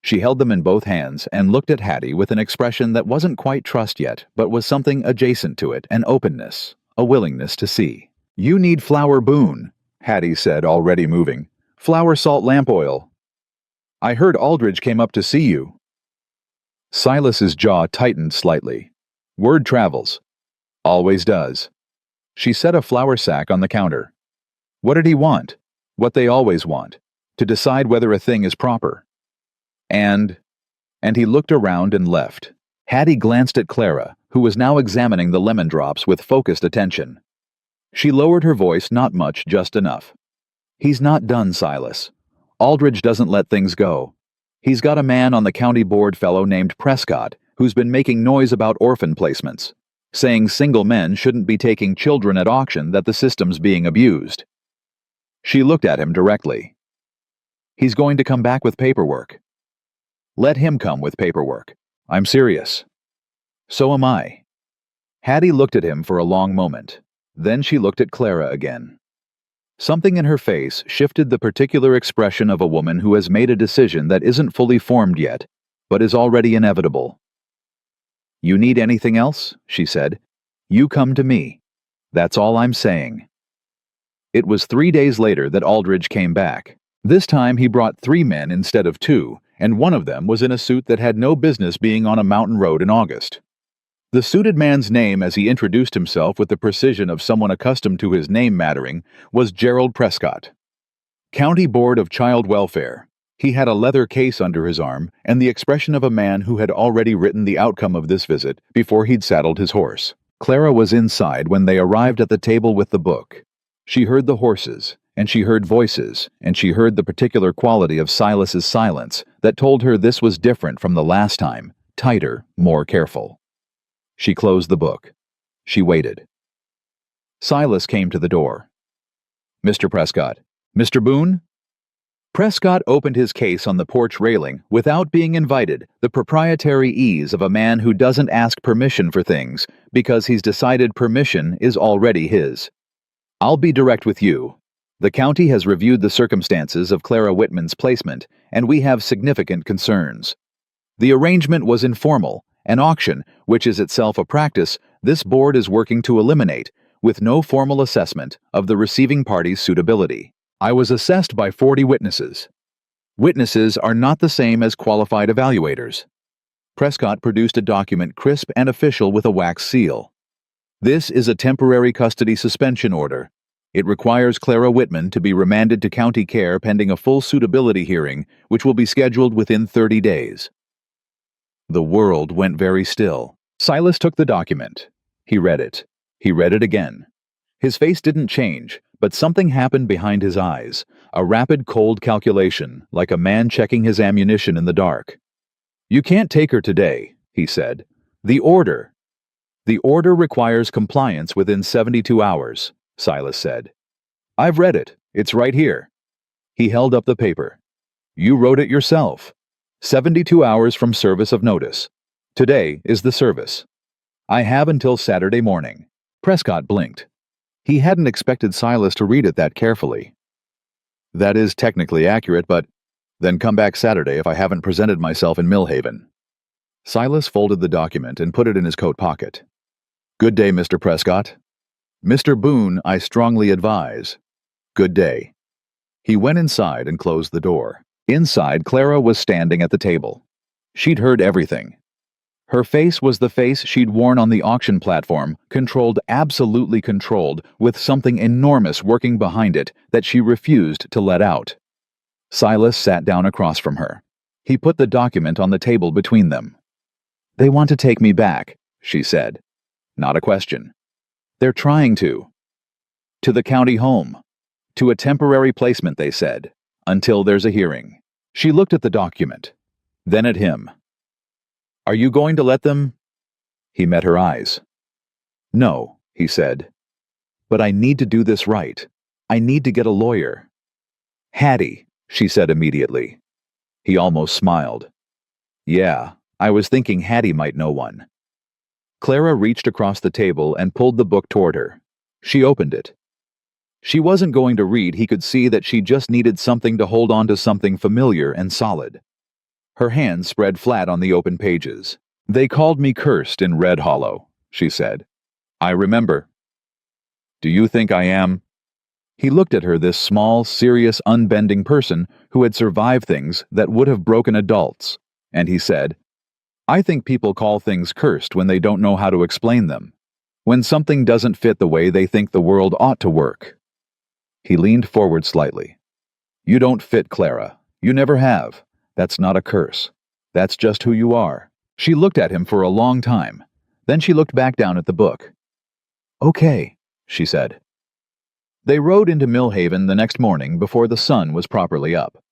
She held them in both hands and looked at Hattie with an expression that wasn't quite trust yet, but was something adjacent to it, an openness, a willingness to see. "You need flour Boone," Hattie said, already moving. "Flour salt lamp oil. I heard Aldridge came up to see you." Silas's jaw tightened slightly. "Word travels. Always does." She set a flour sack on the counter. What did he want? What they always want. To decide whether a thing is proper. And he looked around and left. Hattie glanced at Clara, who was now examining the lemon drops with focused attention. She lowered her voice not much, just enough. "He's not done, Silas. Aldridge doesn't let things go. He's got a man on the county board fellow named Prescott who's been making noise about orphan placements, saying single men shouldn't be taking children at auction, that the system's being abused." She looked at him directly. "He's going to come back with paperwork." "Let him come with paperwork. I'm serious." "So am I." Hattie looked at him for a long moment. Then she looked at Clara again. Something in her face shifted the particular expression of a woman who has made a decision that isn't fully formed yet, but is already inevitable. "You need anything else?" she said. "You come to me. That's all I'm saying." It was 3 days later that Aldridge came back. This time he brought 3 men instead of 2, and one of them was in a suit that had no business being on a mountain road in August. The suited man's name, as he introduced himself with the precision of someone accustomed to his name mattering, was Gerald Prescott. County Board of Child Welfare. He had a leather case under his arm and the expression of a man who had already written the outcome of this visit before he'd saddled his horse. Clara was inside when they arrived at the table with the book. She heard the horses, and she heard voices, and she heard the particular quality of Silas's silence that told her this was different from the last time, tighter, more careful. She closed the book. She waited. Silas came to the door. "Mr. Prescott." "Mr. Boone?" Prescott opened his case on the porch railing without being invited, the proprietary ease of a man who doesn't ask permission for things because he's decided permission is already his. "I'll be direct with you. The county has reviewed the circumstances of Clara Whitman's placement, and we have significant concerns. The arrangement was informal, an auction, which is itself a practice this board is working to eliminate, with no formal assessment of the receiving party's suitability. I was assessed by 40 witnesses. Witnesses are not the same as qualified evaluators." Prescott produced a document crisp and official with a wax seal. "This is a temporary custody suspension order. It requires Clara Whitman to be remanded to county care pending a full suitability hearing, which will be scheduled within 30 days. The world went very still. Silas took the document. He read it. He read it again. His face didn't change, but something happened behind his eyes, a rapid cold calculation, like a man checking his ammunition in the dark. "You can't take her today," he said. The order requires compliance within 72 hours, Silas said. "I've read it. It's right here." He held up the paper. "You wrote it yourself. 72 hours from service of notice. Today is the service. I have until Saturday morning." Prescott blinked. He hadn't expected Silas to read it that carefully. "That is technically accurate, but then come back Saturday if I haven't presented myself in Millhaven." Silas folded the document and put it in his coat pocket. "Good day, Mr. Prescott." "Mr. Boone, I strongly advise." "Good day." He went inside and closed the door. Inside, Clara was standing at the table. She'd heard everything. Her face was the face she'd worn on the auction platform, controlled, absolutely controlled, with something enormous working behind it that she refused to let out. Silas sat down across from her. He put the document on the table between them. "They want to take me back," she said. Not a question. "They're trying to." "To the county home. To a temporary placement," they said, "until there's a hearing." She looked at the document, then at him. "Are you going to let them?" He met her eyes. "No," he said. "But I need to do this right. I need to get a lawyer." "Hattie," she said immediately. He almost smiled. "Yeah, I was thinking Hattie might know one." Clara reached across the table and pulled the book toward her. She opened it. She wasn't going to read. He could see that she just needed something to hold on to, something familiar and solid. Her hands spread flat on the open pages. "They called me cursed in Red Hollow," she said. "I remember." "Do you think I am?" He looked at her, this small, serious, unbending person who had survived things that would have broken adults, and he said, "I think people call things cursed when they don't know how to explain them, when something doesn't fit the way they think the world ought to work." He leaned forward slightly. "You don't fit, Clara. You never have. That's not a curse. That's just who you are." She looked at him for a long time. Then she looked back down at the book. "Okay," she said. They rode into Millhaven the next morning before the sun was properly up.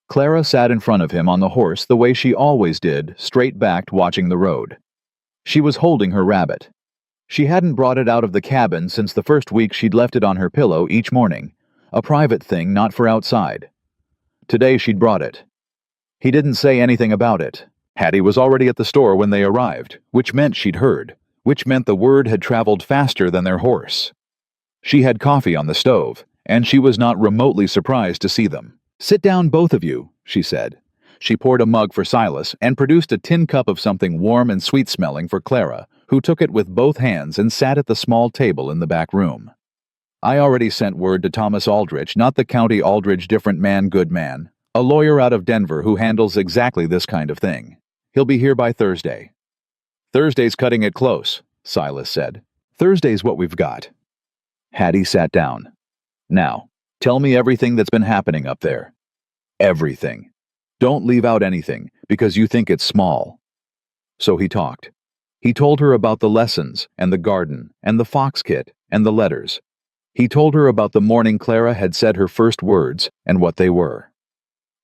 Clara sat in front of him on the horse the way she always did, straight-backed, watching the road. She was holding her rabbit. She hadn't brought it out of the cabin since the first week she'd left it on her pillow each morning, a private thing not for outside. Today she'd brought it. He didn't say anything about it. Hattie was already at the store when they arrived, which meant she'd heard, which meant the word had traveled faster than their horse. She had coffee on the stove, and she was not remotely surprised to see them. "Sit down, both of you," she said. She poured a mug for Silas and produced a tin cup of something warm and sweet-smelling for Clara, who took it with both hands and sat at the small table in the back room. "I already sent word to Thomas Aldrich, not the County Aldrich different man, good man, a lawyer out of Denver who handles exactly this kind of thing. He'll be here by Thursday." "Thursday's cutting it close," Silas said. "Thursday's what we've got." Hattie sat down. "Now, tell me everything that's been happening up there. Everything. Don't leave out anything, because you think it's small." So he talked. He told her about the lessons, and the garden, and the fox kit, and the letters. He told her about the morning Clara had said her first words, and what they were.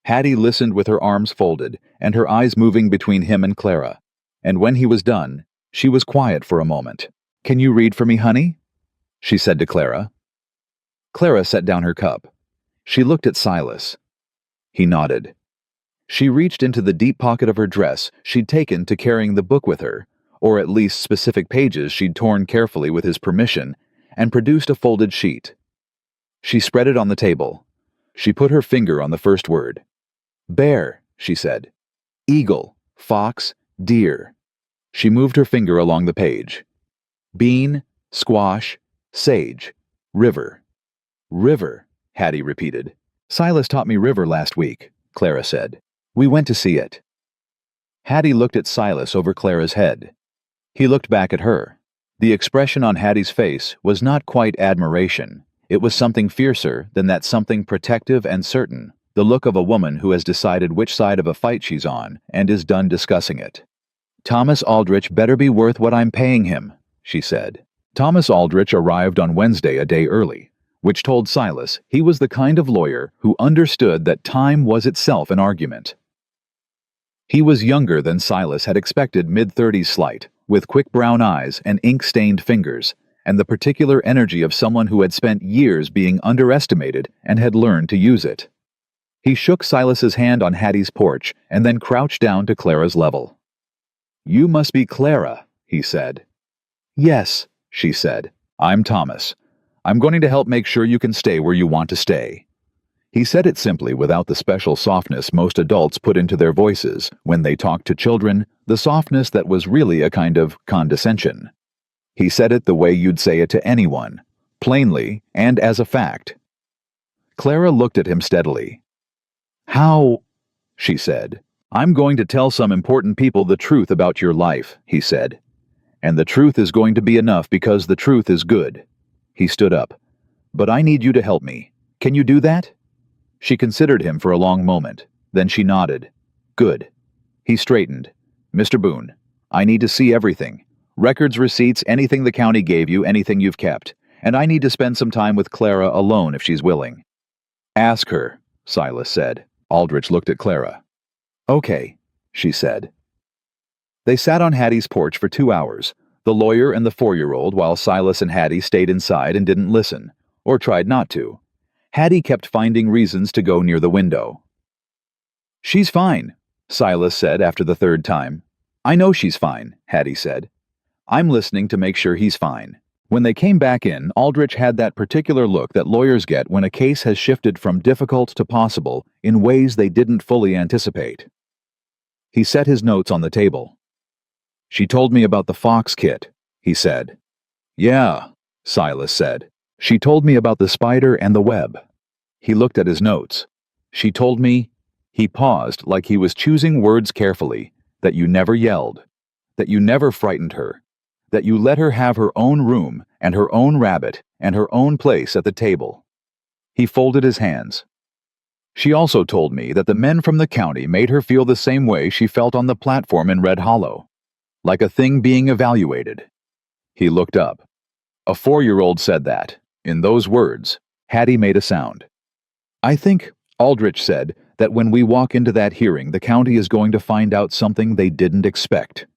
Hattie listened with her arms folded, and her eyes moving between him and Clara, and when he was done, she was quiet for a moment. "Can you read for me, honey?" she said to Clara. Clara set down her cup. She looked at Silas. He nodded. She reached into the deep pocket of her dress she'd taken to carrying the book with her, or at least specific pages she'd torn carefully with his permission, and produced a folded sheet. She spread it on the table. She put her finger on the first word. "Bear," she said. "Eagle, fox, deer." She moved her finger along the page. "Bean, squash, sage, river." "River," Hattie repeated. "Silas taught me river last week," Clara said. "We went to see it." Hattie looked at Silas over Clara's head. He looked back at her. The expression on Hattie's face was not quite admiration. It was something fiercer than that, something protective and certain, the look of a woman who has decided which side of a fight she's on and is done discussing it. "Thomas Aldrich better be worth what I'm paying him," she said. Thomas Aldrich arrived on Wednesday a day early, which told Silas he was the kind of lawyer who understood that time was itself an argument. He was younger than Silas had expected, mid-30s slight, with quick brown eyes and ink-stained fingers, and the particular energy of someone who had spent years being underestimated and had learned to use it. He shook Silas's hand on Hattie's porch and then crouched down to Clara's level. "You must be Clara," he said. "Yes," she said. "I'm Thomas. I'm going to help make sure you can stay where you want to stay." He said it simply, without the special softness most adults put into their voices when they talk to children, the softness that was really a kind of condescension. He said it the way you'd say it to anyone, plainly and as a fact. Clara looked at him steadily. "How?" she said. "I'm going to tell some important people the truth about your life," he said. "And the truth is going to be enough because the truth is good." He stood up. "But I need you to help me. Can you do that?" She considered him for a long moment. Then she nodded. "Good." He straightened. "Mr. Boone, I need to see everything. Records, receipts, anything the county gave you, anything you've kept. And I need to spend some time with Clara alone if she's willing." "Ask her," Silas said. Aldrich looked at Clara. "Okay," she said. They sat on Hattie's porch for 2 hours, the lawyer and the 4-year-old, while Silas and Hattie stayed inside and didn't listen, or tried not to. Hattie kept finding reasons to go near the window. "She's fine," Silas said after the third time. "I know she's fine," Hattie said. "I'm listening to make sure he's fine." When they came back in, Aldrich had that particular look that lawyers get when a case has shifted from difficult to possible in ways they didn't fully anticipate. He set his notes on the table. "She told me about the Fox kit," he said. "Yeah," Silas said. "She told me about the spider and the web." He looked at his notes. "She told me—" He paused like he was choosing words carefully. "That you never yelled. That you never frightened her. That you let her have her own room and her own rabbit and her own place at the table." He folded his hands. "She also told me that the men from the county made her feel the same way she felt on the platform in Red Hollow. Like a thing being evaluated." He looked up. "A 4-year-old said that, in those words." Hattie made a sound. "I think," Aldrich said, "that when we walk into that hearing, the county is going to find out something they didn't expect."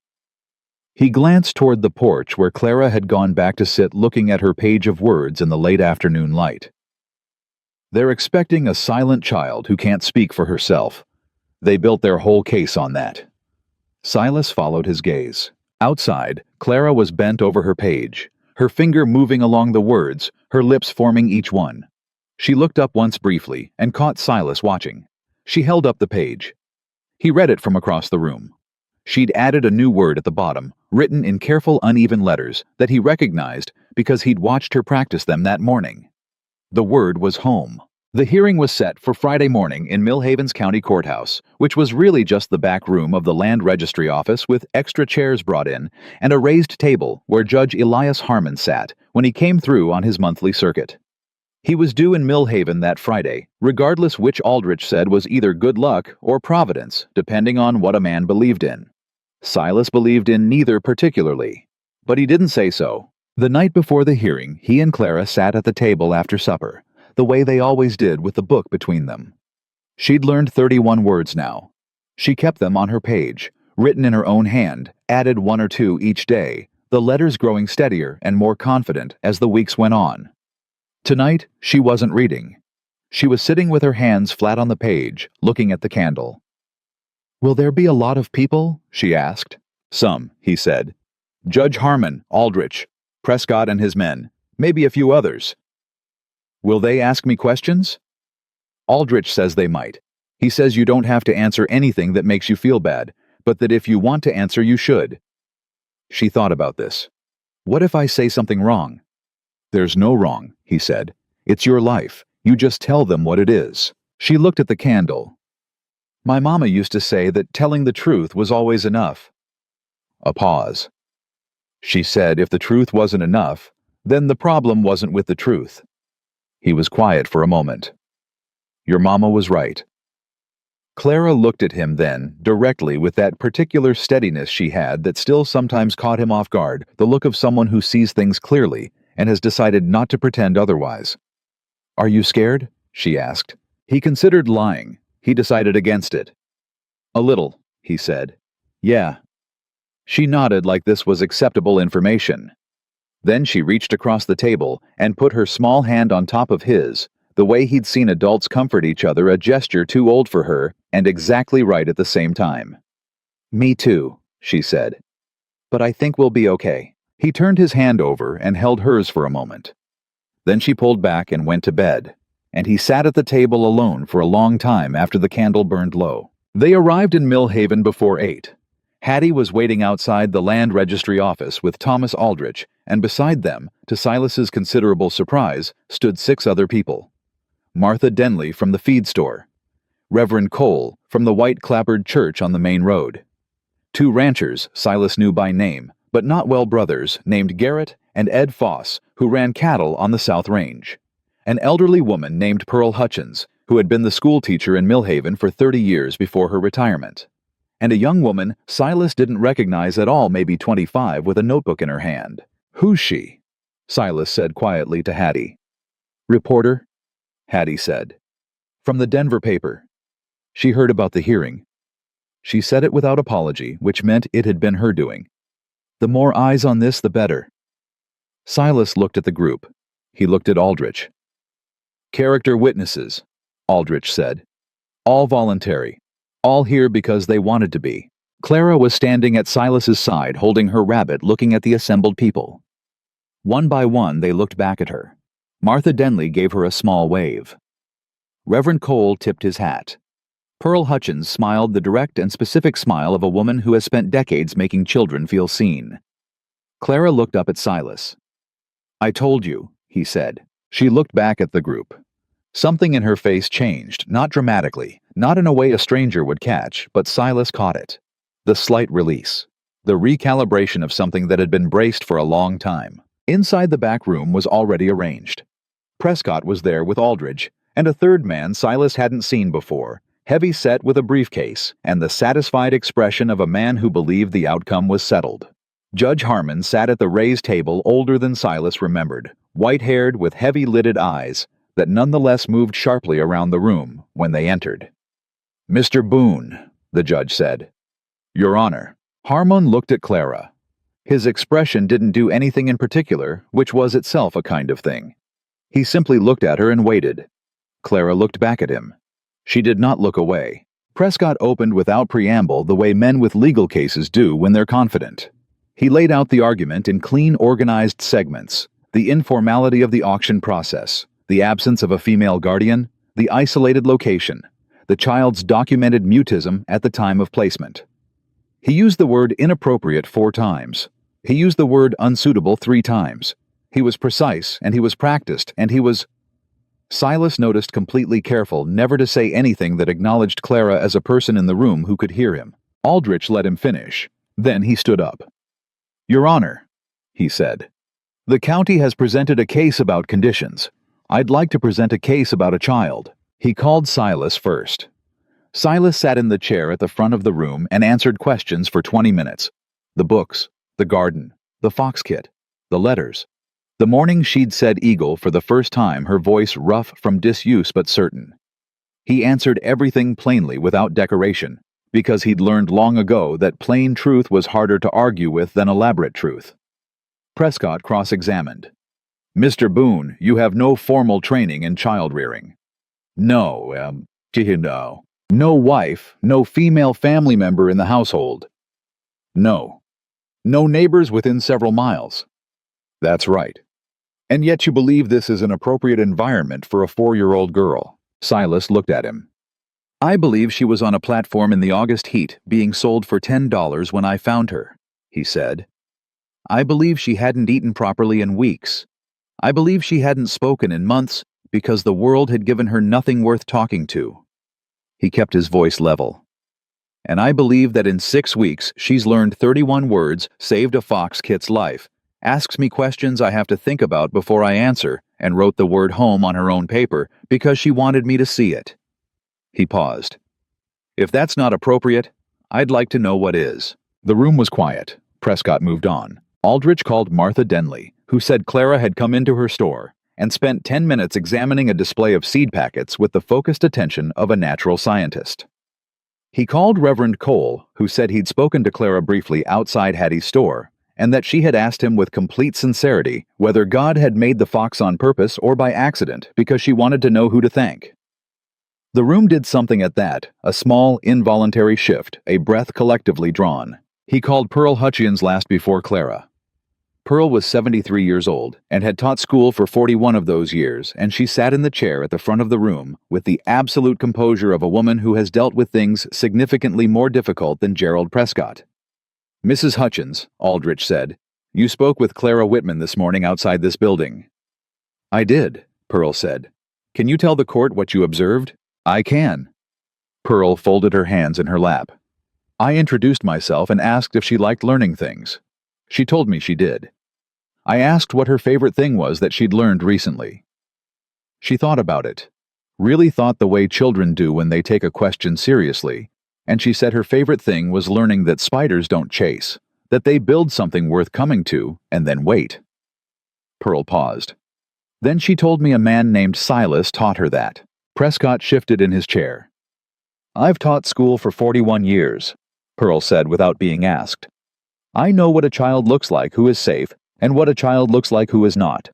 He glanced toward the porch where Clara had gone back to sit looking at her page of words in the late afternoon light. "They're expecting a silent child who can't speak for herself. They built their whole case on that." Silas followed his gaze. Outside, Clara was bent over her page, her finger moving along the words, her lips forming each one. She looked up once briefly and caught Silas watching. She held up the page. He read it from across the room. She'd added a new word at the bottom, written in careful uneven letters that he recognized because he'd watched her practice them that morning. The word was home. The hearing was set for Friday morning in Millhaven's County Courthouse, which was really just the back room of the Land Registry office with extra chairs brought in and a raised table where Judge Elias Harmon sat when he came through on his monthly circuit. He was due in Millhaven that Friday, regardless which Aldrich said was either good luck or providence, depending on what a man believed in. Silas believed in neither particularly, but he didn't say so. The night before the hearing, he and Clara sat at the table after supper, the way they always did with the book between them. She'd learned 31 words now. She kept them on her page, written in her own hand, added 1 or 2 each day, the letters growing steadier and more confident as the weeks went on. Tonight, she wasn't reading. She was sitting with her hands flat on the page, looking at the candle. "Will there be a lot of people?" she asked. "Some," he said. "Judge Harmon, Aldrich, Prescott and his men, maybe a few others." "Will they ask me questions?" "Aldrich says they might. He says you don't have to answer anything that makes you feel bad, but that if you want to answer, you should." She thought about this. "What if I say something wrong?" "There's no wrong," he said. "It's your life. You just tell them what it is." She looked at the candle. "My mama used to say that telling the truth was always enough." A pause. She said if the truth wasn't enough, then the problem wasn't with the truth. He was quiet for a moment. "Your mama was right." Clara looked at him then, directly, with that particular steadiness she had that still sometimes caught him off guard, the look of someone who sees things clearly and has decided not to pretend otherwise. "Are you scared?" she asked. He considered lying. He decided against it. "A little," he said. "Yeah." She nodded like this was acceptable information. Then she reached across the table and put her small hand on top of his, the way he'd seen adults comfort each other, a gesture too old for her and exactly right at the same time. "Me too," she said. "But I think we'll be okay." He turned his hand over and held hers for a moment. Then she pulled back and went to bed, and he sat at the table alone for a long time after the candle burned low. They arrived in Millhaven before 8. Hattie was waiting outside the Land Registry office with Thomas Aldrich, and beside them, to Silas's considerable surprise, stood 6 other people. Martha Denley from the feed store. Reverend Cole from the white clappered church on the main road. 2 ranchers Silas knew by name, but not well brothers, named Garrett and Ed Foss, who ran cattle on the South Range. An elderly woman named Pearl Hutchins, who had been the school teacher in Millhaven for 30 years before her retirement. And a young woman Silas didn't recognize at all, maybe 25, with a notebook in her hand. "Who's she?" Silas said quietly to Hattie. "Reporter," Hattie said. "From the Denver paper." She heard about the hearing. She said it without apology, which meant it had been her doing. "The more eyes on this, the better." Silas looked at the group. He looked at Aldrich. "Character witnesses," Aldrich said. "All voluntary. All here because they wanted to be." Clara was standing at Silas's side, holding her rabbit, looking at the assembled people. One by one, they looked back at her. Martha Denley gave her a small wave. Reverend Cole tipped his hat. Pearl Hutchins smiled the direct and specific smile of a woman who has spent decades making children feel seen. Clara looked up at Silas. "I told you," he said. She looked back at the group. Something in her face changed, not dramatically, not in a way a stranger would catch, but Silas caught it. The slight release. The recalibration of something that had been braced for a long time. Inside the back room was already arranged. Prescott was there with Aldridge, and a third man Silas hadn't seen before, heavy set with a briefcase, and the satisfied expression of a man who believed the outcome was settled. Judge Harmon sat at the raised table older than Silas remembered, white-haired with heavy-lidded eyes that nonetheless moved sharply around the room when they entered. "Mr. Boone," the judge said. "Your Honor." Harmon looked at Clara. His expression didn't do anything in particular, which was itself a kind of thing. He simply looked at her and waited. Clara looked back at him. She did not look away. Prescott opened without preamble the way men with legal cases do when they're confident. He laid out the argument in clean, organized segments, the informality of the auction process, the absence of a female guardian, the isolated location, the child's documented mutism at the time of placement. He used the word inappropriate 4 times. He used the word unsuitable 3 times. He was precise, and he was practiced, and he was... Silas noticed, completely careful never to say anything that acknowledged Clara as a person in the room who could hear him. Aldrich let him finish. Then he stood up. "Your Honor," he said, "the county has presented a case about conditions. I'd like to present a case about a child." He called Silas first. Silas sat in the chair at the front of the room and answered questions for 20 minutes. The books, the garden, the fox kit, the letters. The morning she'd said eagle for the first time, her voice rough from disuse but certain. He answered everything plainly without decoration, because he'd learned long ago that plain truth was harder to argue with than elaborate truth. Prescott cross-examined. "Mr. Boone, you have no formal training in child-rearing." "No, no. No wife, no female family member in the household." "No. No neighbors within several miles." "That's right. And yet you believe this is an appropriate environment for a 4-year-old girl." Silas looked at him. "I believe she was on a platform in the August heat, being sold for $10 when I found her," he said. "I believe she hadn't eaten properly in weeks. I believe she hadn't spoken in months because the world had given her nothing worth talking to." He kept his voice level. "And I believe that in 6 weeks she's learned 31 words, saved a fox kit's life, asks me questions I have to think about before I answer, and wrote the word home on her own paper because she wanted me to see it." He paused. "If that's not appropriate, I'd like to know what is." The room was quiet. Prescott moved on. Aldrich called Martha Denley, who said Clara had come into her store, and spent 10 minutes examining a display of seed packets with the focused attention of a natural scientist. He called Reverend Cole, who said he'd spoken to Clara briefly outside Hattie's store, and that she had asked him with complete sincerity whether God had made the fox on purpose or by accident because she wanted to know who to thank. The room did something at that, a small, involuntary shift, a breath collectively drawn. He called Pearl Hutchins last before Clara. Pearl was 73 years old and had taught school for 41 of those years, and she sat in the chair at the front of the room with the absolute composure of a woman who has dealt with things significantly more difficult than Gerald Prescott. "Mrs. Hutchins," Aldrich said, "you spoke with Clara Whitman this morning outside this building." "I did," Pearl said. "Can you tell the court what you observed?" "I can." Pearl folded her hands in her lap. "I introduced myself and asked if she liked learning things. She told me she did. I asked what her favorite thing was that she'd learned recently. She thought about it, really thought the way children do when they take a question seriously, and she said her favorite thing was learning that spiders don't chase, that they build something worth coming to and then wait." Pearl paused. "Then she told me a man named Silas taught her that." Prescott shifted in his chair. "I've taught school for 41 years, Pearl said without being asked. "I know what a child looks like who is safe and what a child looks like who is not.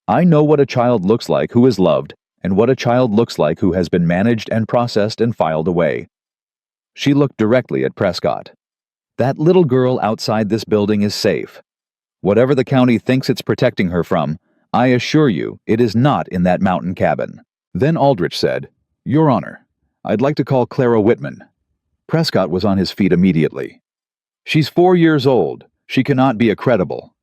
I know what a child looks like who is loved and what a child looks like who has been managed and processed and filed away." She looked directly at Prescott. "That little girl outside this building is safe. Whatever the county thinks it's protecting her from, I assure you it is not in that mountain cabin." Then Aldrich said, "Your Honor, I'd like to call Clara Whitman." Prescott was on his feet immediately. "She's 4 years old. She cannot be a credible."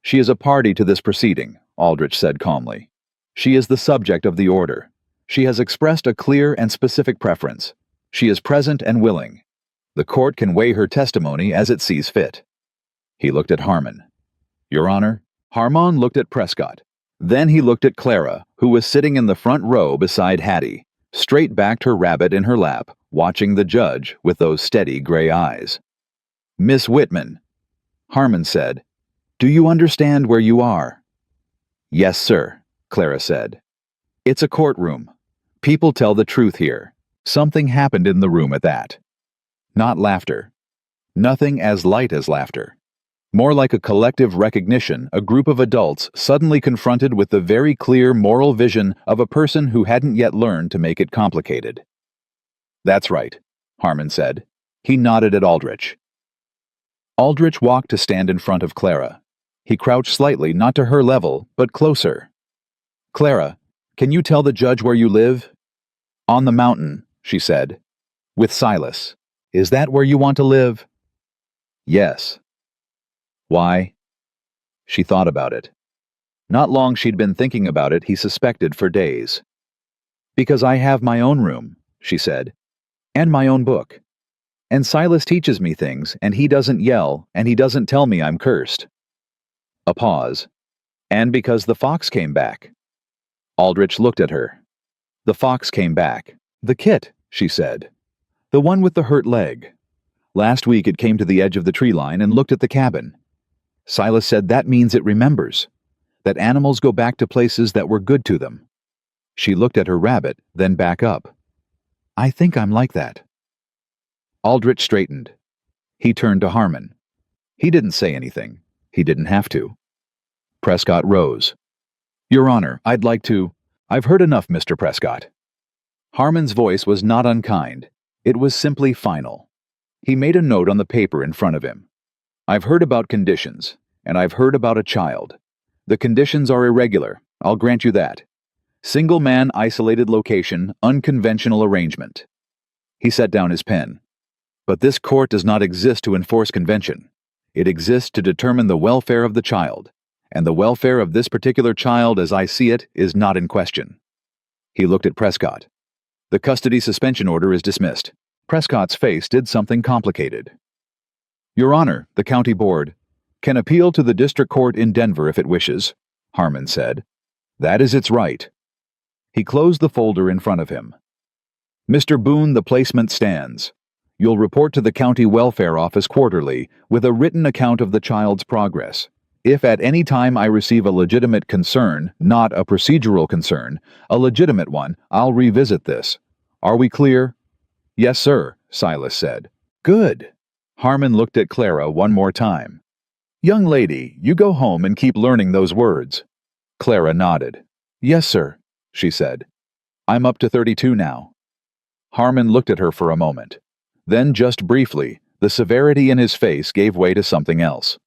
"She is a party to this proceeding," Aldrich said calmly. "She is the subject of the order. She has expressed a clear and specific preference. She is present and willing. The court can weigh her testimony as it sees fit." He looked at Harmon. "Your Honor." Harmon looked at Prescott. Then he looked at Clara, who was sitting in the front row beside Hattie, straight-backed her rabbit in her lap, watching the judge with those steady gray eyes. "Miss Whitman," Harmon said, "do you understand where you are?" "Yes, sir," Clara said. "It's a courtroom. People tell the truth here. Something happened in the room at that." Not laughter. Nothing as light as laughter. More like a collective recognition, a group of adults suddenly confronted with the very clear moral vision of a person who hadn't yet learned to make it complicated. "That's right," Harmon said. He nodded at Aldrich. Aldrich walked to stand in front of Clara. He crouched slightly, not to her level, but closer. "Clara, can you tell the judge where you live?" "On the mountain," she said. "With Silas. Is that where you want to live?" "Yes." "Why?" She thought about it. Not long she'd been thinking about it, he suspected, for days. "Because I have my own room," she said, "and my own book. And Silas teaches me things, and he doesn't yell, and he doesn't tell me I'm cursed." A pause. "And because the fox came back." Aldrich looked at her. "The fox came back. The kit," she said. "The one with the hurt leg. Last week it came to the edge of the tree line and looked at the cabin. Silas said that means it remembers, that animals go back to places that were good to them." She looked at her rabbit, then back up. "I think I'm like that." Aldrich straightened. He turned to Harmon. He didn't say anything. He didn't have to. Prescott rose. "Your Honor, I'd like to—" "I've heard enough, Mr. Prescott." Harmon's voice was not unkind. It was simply final. He made a note on the paper in front of him. "I've heard about conditions, and I've heard about a child. The conditions are irregular, I'll grant you that. Single man, isolated location, unconventional arrangement." He set down his pen. "But this court does not exist to enforce convention. It exists to determine the welfare of the child, and the welfare of this particular child, as I see it, is not in question." He looked at Prescott. "The custody suspension order is dismissed." Prescott's face did something complicated. "Your Honor, the county board can appeal to the district court in Denver if it wishes," Harmon said. "That is its right." He closed the folder in front of him. "Mr. Boone, the placement stands. You'll report to the county welfare office quarterly with a written account of the child's progress. If at any time I receive a legitimate concern, not a procedural concern, a legitimate one, I'll revisit this. Are we clear?" "Yes, sir," Silas said. "Good." Harmon looked at Clara one more time. "Young lady, you go home and keep learning those words." Clara nodded. "Yes, sir," she said. "I'm up to 32 now." Harmon looked at her for a moment. Then, just briefly, the severity in his face gave way to something else.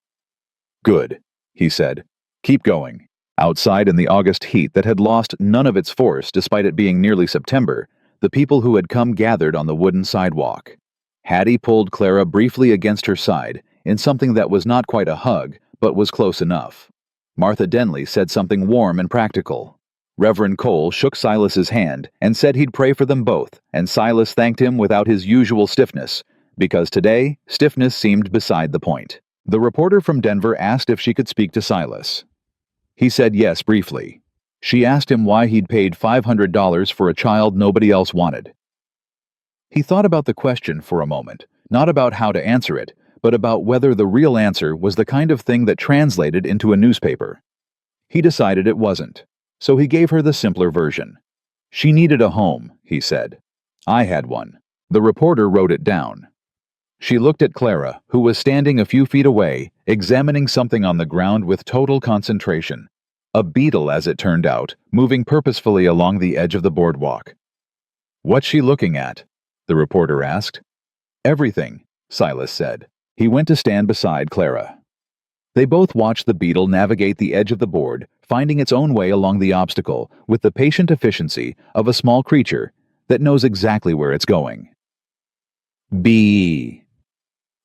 "Good," he said. "Keep going." Outside in the August heat that had lost none of its force despite it being nearly September, the people who had come gathered on the wooden sidewalk. Hattie pulled Clara briefly against her side, in something that was not quite a hug, but was close enough. Martha Denley said something warm and practical. Reverend Cole shook Silas's hand and said he'd pray for them both, and Silas thanked him without his usual stiffness, because today, stiffness seemed beside the point. The reporter from Denver asked if she could speak to Silas. He said yes briefly. She asked him why he'd paid $500 for a child nobody else wanted. He thought about the question for a moment, not about how to answer it, but about whether the real answer was the kind of thing that translated into a newspaper. He decided it wasn't, so he gave her the simpler version. She needed a home, he said. I had one. The reporter wrote it down. She looked at Clara, who was standing a few feet away, examining something on the ground with total concentration. A beetle, as it turned out, moving purposefully along the edge of the boardwalk. "What's she looking at?" the reporter asked. "Everything," Silas said. He went to stand beside Clara. They both watched the beetle navigate the edge of the board, finding its own way along the obstacle with the patient efficiency of a small creature that knows exactly where it's going. B-E,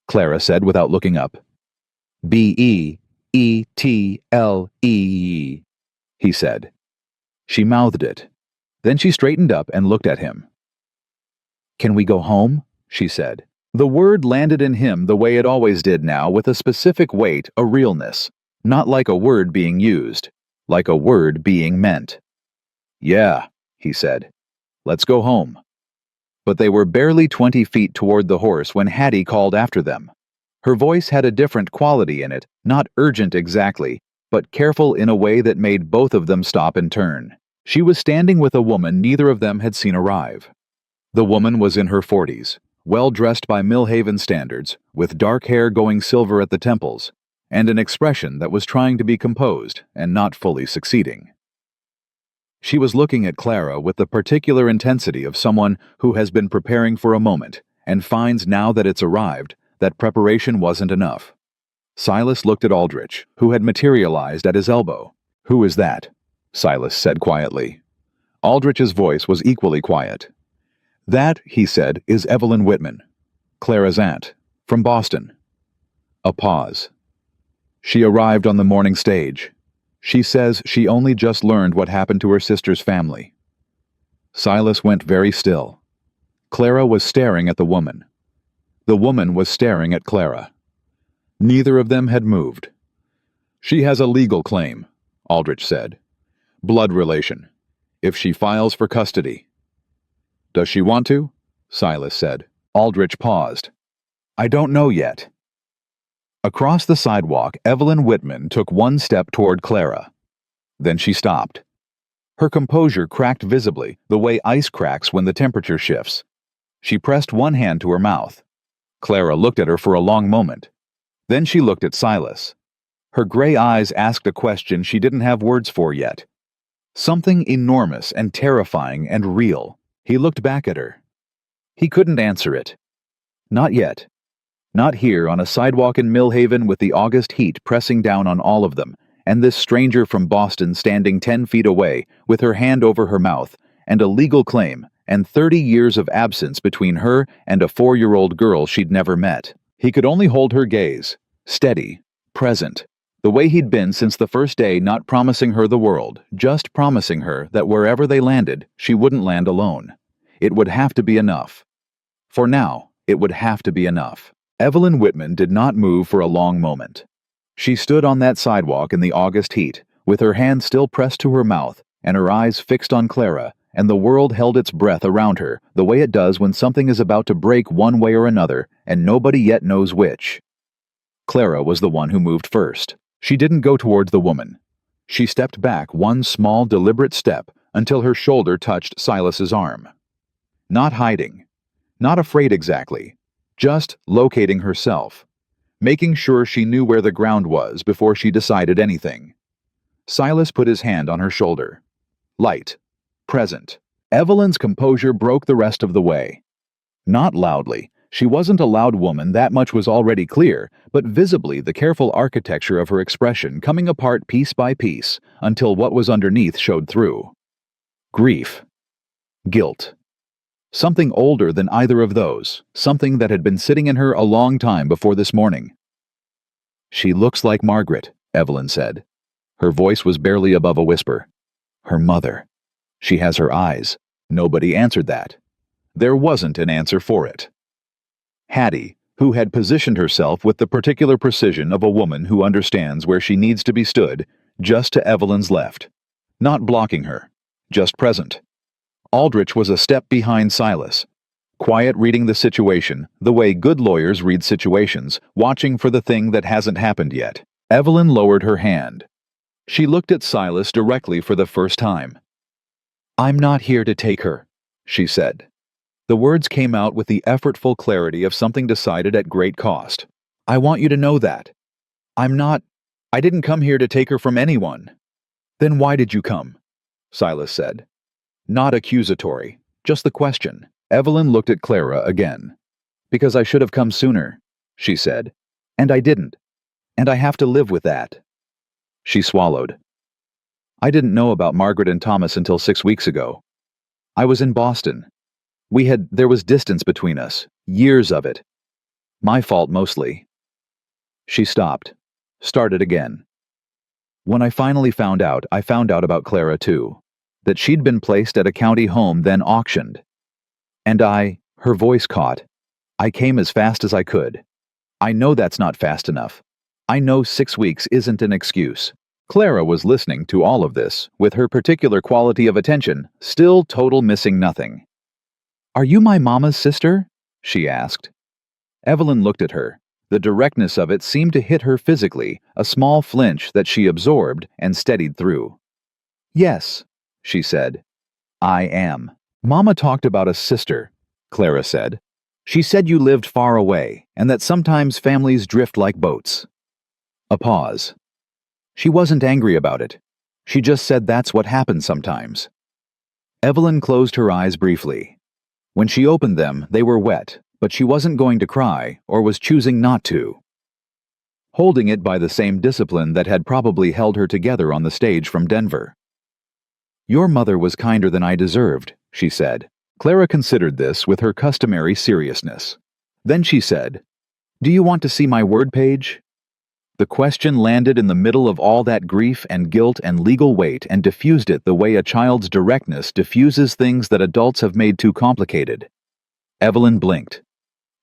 Clara said without looking up. B-E-E-T-L-E, he said. She mouthed it. Then she straightened up and looked at him. Can we go home? She said. The word landed in him the way it always did now, with a specific weight, a realness. Not like a word being used, like a word being meant. Yeah, he said. Let's go home. But they were barely 20 feet toward the horse when Hattie called after them. Her voice had a different quality in it, not urgent exactly, but careful in a way that made both of them stop and turn. She was standing with a woman neither of them had seen arrive. The woman was in her 40s, well-dressed by Millhaven standards, with dark hair going silver at the temples, and an expression that was trying to be composed and not fully succeeding. She was looking at Clara with the particular intensity of someone who has been preparing for a moment and finds now that it's arrived that preparation wasn't enough. Silas looked at Aldrich, who had materialized at his elbow. "Who is that?" Silas said quietly. Aldrich's voice was equally quiet. "That," he said, "is Evelyn Whitman, Clara's aunt, from Boston." A pause. "She arrived on the morning stage. She says she only just learned what happened to her sister's family." Silas went very still. Clara was staring at the woman. The woman was staring at Clara. Neither of them had moved. "She has a legal claim," Aldrich said. "Blood relation. If she files for custody." "Does she want to?" Silas said. Aldrich paused. "I don't know yet." Across the sidewalk, Evelyn Whitman took one step toward Clara. Then she stopped. Her composure cracked visibly, the way ice cracks when the temperature shifts. She pressed one hand to her mouth. Clara looked at her for a long moment. Then she looked at Silas. Her gray eyes asked a question she didn't have words for yet. Something enormous and terrifying and real. He looked back at her. He couldn't answer it. Not yet. Not here on a sidewalk in Millhaven with the August heat pressing down on all of them, and this stranger from Boston standing 10 feet away with her hand over her mouth, and a legal claim, and 30 years of absence between her and a 4-year-old girl she'd never met. He could only hold her gaze, steady, present, the way he'd been since the first day, not promising her the world, just promising her that wherever they landed, she wouldn't land alone. It would have to be enough. For now, it would have to be enough. Evelyn Whitman did not move for a long moment. She stood on that sidewalk in the August heat, with her hand still pressed to her mouth and her eyes fixed on Clara, and the world held its breath around her, the way it does when something is about to break one way or another, and nobody yet knows which. Clara was the one who moved first. She didn't go towards the woman. She stepped back one small, deliberate step until her shoulder touched Silas's arm. Not hiding. Not afraid exactly. Just locating herself. Making sure she knew where the ground was before she decided anything. Silas put his hand on her shoulder. Light. Present. Evelyn's composure broke the rest of the way. Not loudly. She wasn't a loud woman, that much was already clear, but visibly the careful architecture of her expression coming apart piece by piece until what was underneath showed through. Grief. Guilt. Something older than either of those, something that had been sitting in her a long time before this morning. "She looks like Margaret," Evelyn said. Her voice was barely above a whisper. "Her mother. She has her eyes." Nobody answered that. There wasn't an answer for it. Hattie, who had positioned herself with the particular precision of a woman who understands where she needs to be stood, just to Evelyn's left. Not blocking her, just present. Aldrich was a step behind Silas. Quiet, reading the situation, the way good lawyers read situations, watching for the thing that hasn't happened yet. Evelyn lowered her hand. She looked at Silas directly for the first time. "I'm not here to take her," she said. The words came out with the effortful clarity of something decided at great cost. "I want you to know that. I didn't come here to take her from anyone." "Then why did you come?" Silas said. Not accusatory, just the question. Evelyn looked at Clara again. "Because I should have come sooner," she said. "And I didn't. And I have to live with that." She swallowed. "I didn't know about Margaret and Thomas until 6 weeks ago. I was in Boston. There was distance between us, years of it. My fault mostly. She stopped, started again. When I finally found out, I found out about Clara too. That she'd been placed at a county home, then auctioned. And her voice caught. I came as fast as I could. I know that's not fast enough. I know 6 weeks isn't an excuse. Clara was listening to all of this, with her particular quality of attention, still total missing nothing. Are you my mama's sister? She asked. Evelyn looked at her. The directness of it seemed to hit her physically, a small flinch that she absorbed and steadied through. Yes, she said. I am. Mama talked about a sister, Clara said. She said you lived far away, and that sometimes families drift like boats. A pause. She wasn't angry about it. She just said that's what happens sometimes. Evelyn closed her eyes briefly. When she opened them, they were wet, but she wasn't going to cry, or was choosing not to. Holding it by the same discipline that had probably held her together on the stage from Denver. Your mother was kinder than I deserved, she said. Clara considered this with her customary seriousness. Then she said, Do you want to see my word page? The question landed in the middle of all that grief and guilt and legal weight and diffused it the way a child's directness diffuses things that adults have made too complicated. Evelyn blinked.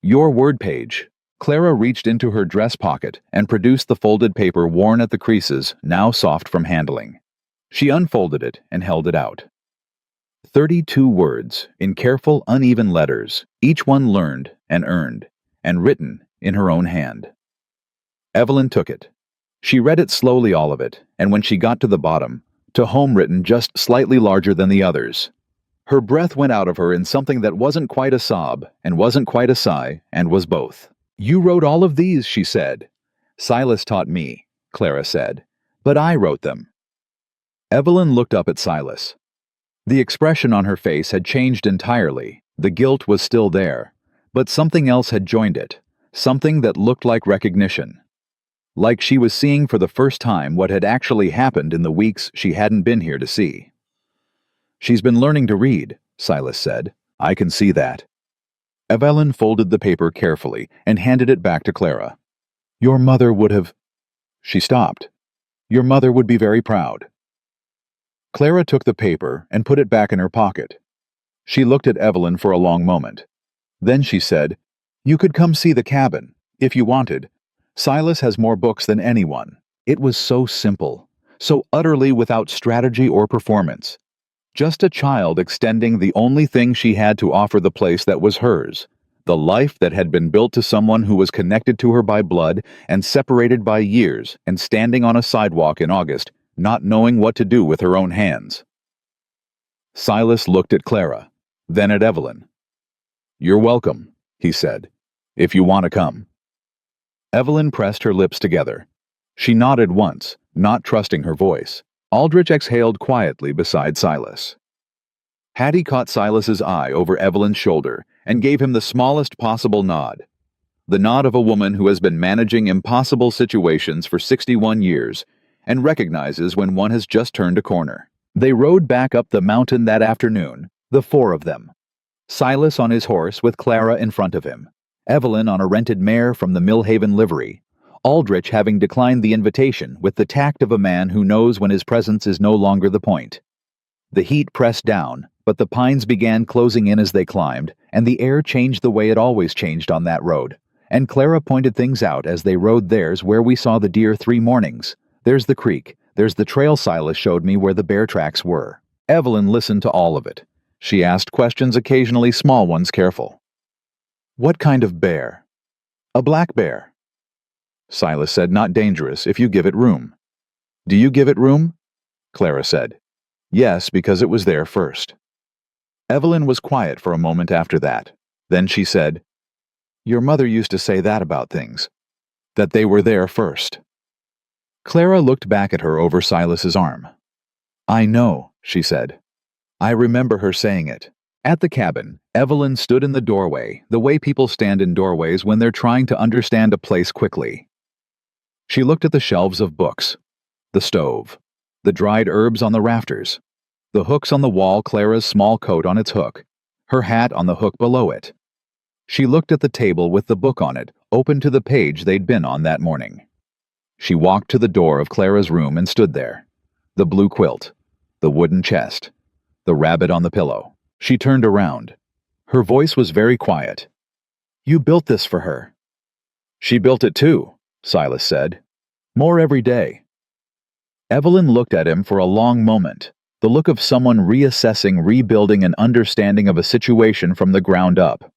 Your word page. Clara reached into her dress pocket and produced the folded paper worn at the creases, now soft from handling. She unfolded it and held it out. 32 words, in careful, uneven letters, each one learned and earned, and written in her own hand. Evelyn took it. She read it slowly, all of it, and when she got to the bottom, to home written just slightly larger than the others. Her breath went out of her in something that wasn't quite a sob, and wasn't quite a sigh, and was both. You wrote all of these, she said. Silas taught me, Clara said, but I wrote them. Evelyn looked up at Silas. The expression on her face had changed entirely. The guilt was still there, but something else had joined it, something that looked like recognition. Like she was seeing for the first time what had actually happened in the weeks she hadn't been here to see. She's been learning to read, Silas said. I can see that. Evelyn folded the paper carefully and handed it back to Clara. Your mother would have... She stopped. Your mother would be very proud. Clara took the paper and put it back in her pocket. She looked at Evelyn for a long moment. Then she said, You could come see the cabin, if you wanted. Silas has more books than anyone. It was so simple, so utterly without strategy or performance. Just a child extending the only thing she had to offer the place that was hers, the life that had been built to someone who was connected to her by blood and separated by years and standing on a sidewalk in August, not knowing what to do with her own hands. Silas looked at Clara, then at Evelyn. You're welcome, he said, if you want to come. Evelyn pressed her lips together. She nodded once, not trusting her voice. Aldrich exhaled quietly beside Silas. Hattie caught Silas's eye over Evelyn's shoulder and gave him the smallest possible nod. The nod of a woman who has been managing impossible situations for 61 years and recognizes when one has just turned a corner. They rode back up the mountain that afternoon, the four of them. Silas on his horse with Clara in front of him. Evelyn on a rented mare from the Millhaven livery. Aldrich having declined the invitation with the tact of a man who knows when his presence is no longer the point. The heat pressed down, but the pines began closing in as they climbed, and the air changed the way it always changed on that road. And Clara pointed things out as they rode theirs where we saw the deer 3 mornings. There's the creek, there's the trail Silas showed me where the bear tracks were. Evelyn listened to all of it. She asked questions, occasionally small ones, careful. What kind of bear? A black bear. Silas said, not dangerous if you give it room. Do you give it room? Clara said. Yes, because it was there first. Evelyn was quiet for a moment after that. Then she said, Your mother used to say that about things. That they were there first. Clara looked back at her over Silas's arm. I know, she said. I remember her saying it. At the cabin, Evelyn stood in the doorway, the way people stand in doorways when they're trying to understand a place quickly. She looked at the shelves of books, the stove, the dried herbs on the rafters, the hooks on the wall, Clara's small coat on its hook, her hat on the hook below it. She looked at the table with the book on it, open to the page they'd been on that morning. She walked to the door of Clara's room and stood there. The blue quilt, the wooden chest, the rabbit on the pillow. She turned around. Her voice was very quiet. "You built this for her." "She built it too," Silas said. "More every day." Evelyn looked at him for a long moment, the look of someone reassessing, rebuilding an understanding of a situation from the ground up.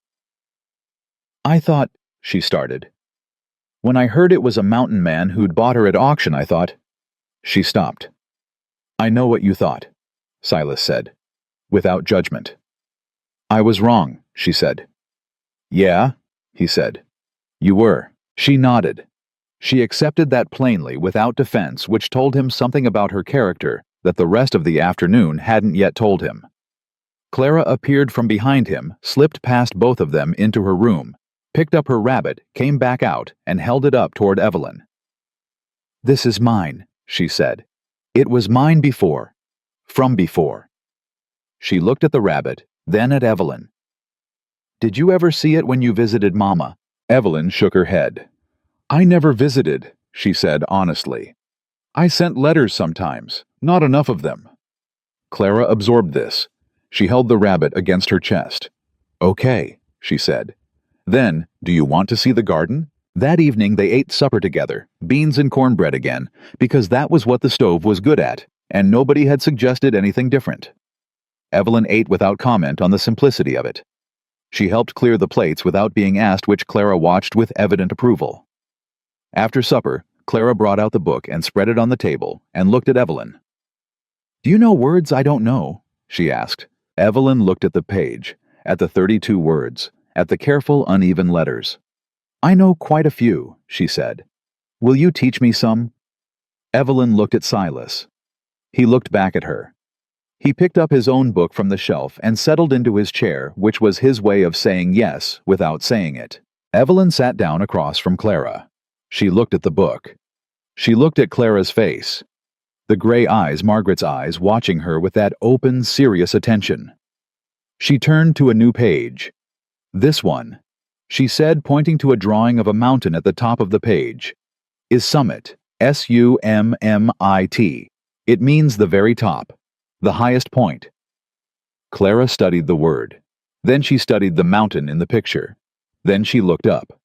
"I thought," she started. "When I heard it was a mountain man who'd bought her at auction, I thought—" She stopped. "I know what you thought," Silas said, without judgment. "I was wrong," she said. "Yeah?" he said. "You were." She nodded. She accepted that plainly, without defense, which told him something about her character that the rest of the afternoon hadn't yet told him. Clara appeared from behind him, slipped past both of them into her room, picked up her rabbit, came back out, and held it up toward Evelyn. "This is mine," she said. "It was mine before. From before." She looked at the rabbit, then at Evelyn. "Did you ever see it when you visited Mama?" Evelyn shook her head. "I never visited," she said honestly. "I sent letters sometimes, not enough of them." Clara absorbed this. She held the rabbit against her chest. "Okay," she said. "Then, do you want to see the garden?" That evening they ate supper together, beans and cornbread again, because that was what the stove was good at, and nobody had suggested anything different. Evelyn ate without comment on the simplicity of it. She helped clear the plates without being asked, which Clara watched with evident approval. After supper, Clara brought out the book and spread it on the table and looked at Evelyn. "Do you know words I don't know?" she asked. Evelyn looked at the page, at the 32 words, at the careful, uneven letters. "I know quite a few," she said. "Will you teach me some?" Evelyn looked at Silas. He looked back at her. He picked up his own book from the shelf and settled into his chair, which was his way of saying yes without saying it. Evelyn sat down across from Clara. She looked at the book. She looked at Clara's face. The gray eyes, Margaret's eyes, watching her with that open, serious attention. She turned to a new page. "This one," she said, pointing to a drawing of a mountain at the top of the page, "is summit, S-U-M-M-I-T. It means the very top, the highest point." Clara studied the word. Then she studied the mountain in the picture. Then she looked up.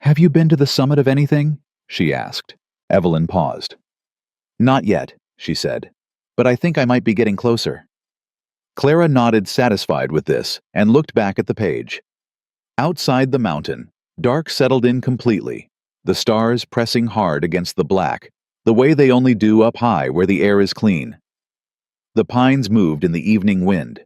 "Have you been to the summit of anything?" she asked. Evelyn paused. "Not yet," she said, "but I think I might be getting closer." Clara nodded, satisfied with this, and looked back at the page. Outside the mountain, dark settled in completely, the stars pressing hard against the black, the way they only do up high where the air is clean. The pines moved in the evening wind.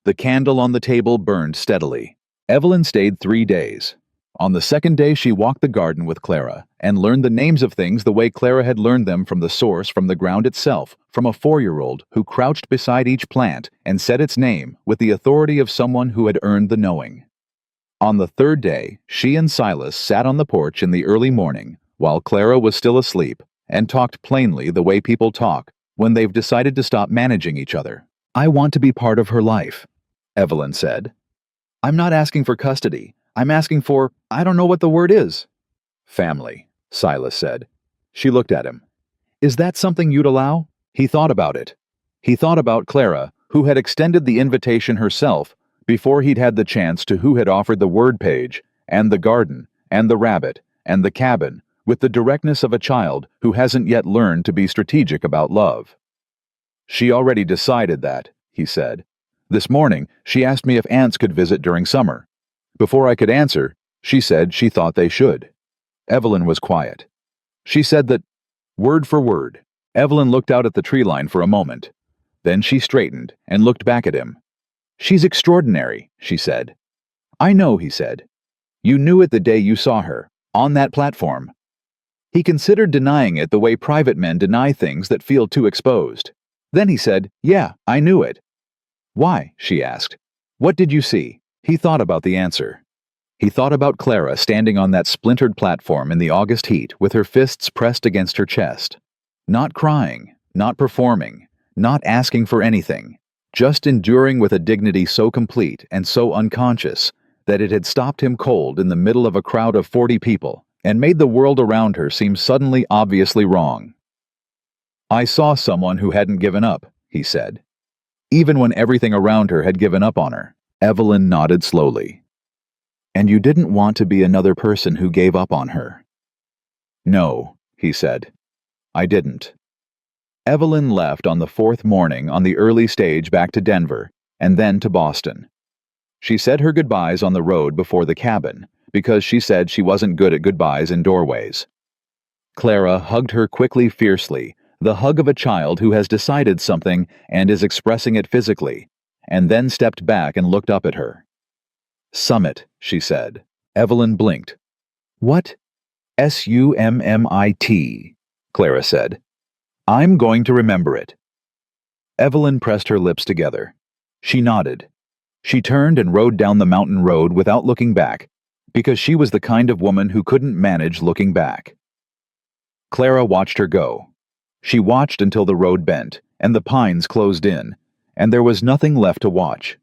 The candle on the table burned steadily. Evelyn stayed 3 days. On the second day she walked the garden with Clara and learned the names of things the way Clara had learned them from the source, from the ground itself, from a 4-year-old who crouched beside each plant and said its name with the authority of someone who had earned the knowing. On the third day, she and Silas sat on the porch in the early morning while Clara was still asleep and talked plainly the way people talk when they've decided to stop managing each other. "I want to be part of her life," Evelyn said. "I'm not asking for custody. I'm asking for, I don't know what the word is." "Family," Silas said. She looked at him. "Is that something you'd allow?" He thought about it. He thought about Clara, who had extended the invitation herself before he'd had the chance to who had offered the word page, and the garden, and the rabbit, and the cabin, with the directness of a child who hasn't yet learned to be strategic about love. "She already decided that," he said. "This morning, she asked me if aunts could visit during summer. Before I could answer, she said she thought they should." Evelyn was quiet. She said that, word for word. Evelyn looked out at the tree line for a moment. Then she straightened and looked back at him. "She's extraordinary," she said. "I know," he said. "You knew it the day you saw her, on that platform." He considered denying it the way private men deny things that feel too exposed. Then he said, "Yeah, I knew it." "Why?" she asked. "What did you see?" He thought about the answer. He thought about Clara standing on that splintered platform in the August heat with her fists pressed against her chest. Not crying, not performing, not asking for anything. just enduring with a dignity so complete and so unconscious that it had stopped him cold in the middle of a crowd of 40 people and made the world around her seem suddenly obviously wrong. "I saw someone who hadn't given up," he said. Even when everything around her had given up on her. Evelyn nodded slowly. "And you didn't want to be another person who gave up on her?" "No," he said. "I didn't." Evelyn left on the 4th morning on the early stage back to Denver, and then to Boston. She said her goodbyes on the road before the cabin, because she said she wasn't good at goodbyes in doorways. Clara hugged her quickly, fiercely, the hug of a child who has decided something and is expressing it physically, and then stepped back and looked up at her. "Summit," she said. Evelyn blinked. "What?" "Summit," Clara said. "I'm going to remember it." Evelyn pressed her lips together. She nodded. She turned and rode down the mountain road without looking back, because she was the kind of woman who couldn't manage looking back. Clara watched her go. She watched until the road bent, and the pines closed in, and there was nothing left to watch.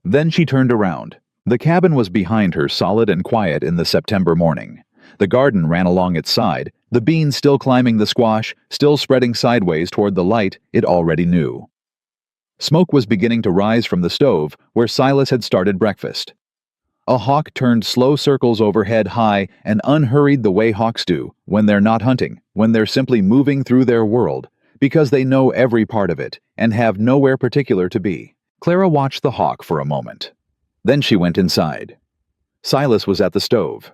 Then she turned around. The cabin was behind her, solid and quiet in the September morning. The garden ran along its side, the beans still climbing the squash, still spreading sideways toward the light it already knew. Smoke was beginning to rise from the stove where Silas had started breakfast. A hawk turned slow circles overhead high and unhurried the way hawks do when they're not hunting, when they're simply moving through their world, because they know every part of it and have nowhere particular to be. Clara watched the hawk for a moment. Then she went inside. Silas was at the stove.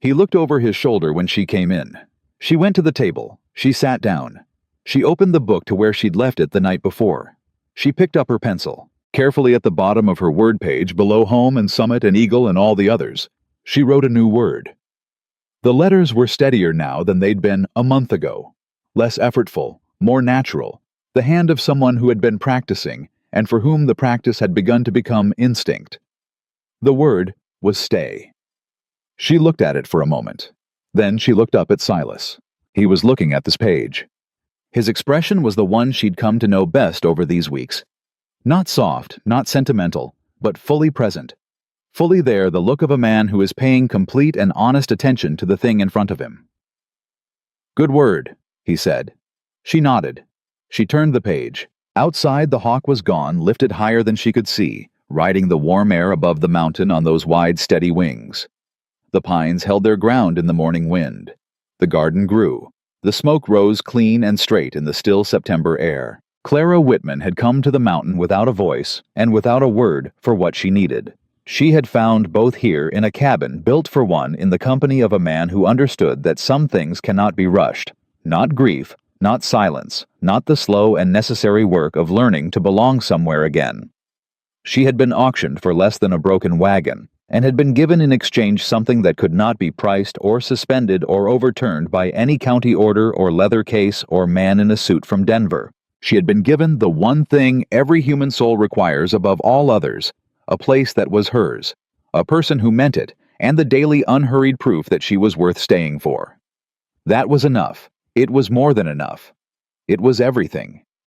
He looked over his shoulder when she came in. She went to the table. She sat down. She opened the book to where she'd left it the night before. She picked up her pencil. Carefully at the bottom of her word page, below home and summit and eagle and all the others, she wrote a new word. The letters were steadier now than they'd been a month ago. Less effortful, more natural, the hand of someone who had been practicing and for whom the practice had begun to become instinct. The word was stay. She looked at it for a moment. Then she looked up at Silas. He was looking at this page. His expression was the one she'd come to know best over these weeks. Not soft, not sentimental, but fully present. Fully there, the look of a man who is paying complete and honest attention to the thing in front of him. "Good word," he said. She nodded. She turned the page. Outside, the hawk was gone, lifted higher than she could see, riding the warm air above the mountain on those wide, steady wings. The pines held their ground in the morning wind. The garden grew. The smoke rose clean and straight in the still September air. Clara Whitman had come to the mountain without a voice and without a word for what she needed. She had found both here in a cabin built for one in the company of a man who understood that some things cannot be rushed. Not grief, not silence, not the slow and necessary work of learning to belong somewhere again. She had been auctioned for less than a broken wagon, and had been given in exchange something that could not be priced or suspended or overturned by any county order or leather case or man in a suit from Denver. She had been given the one thing every human soul requires above all others, a place that was hers, a person who meant it, and the daily unhurried proof that she was worth staying for. That was enough. It was more than enough. It was everything.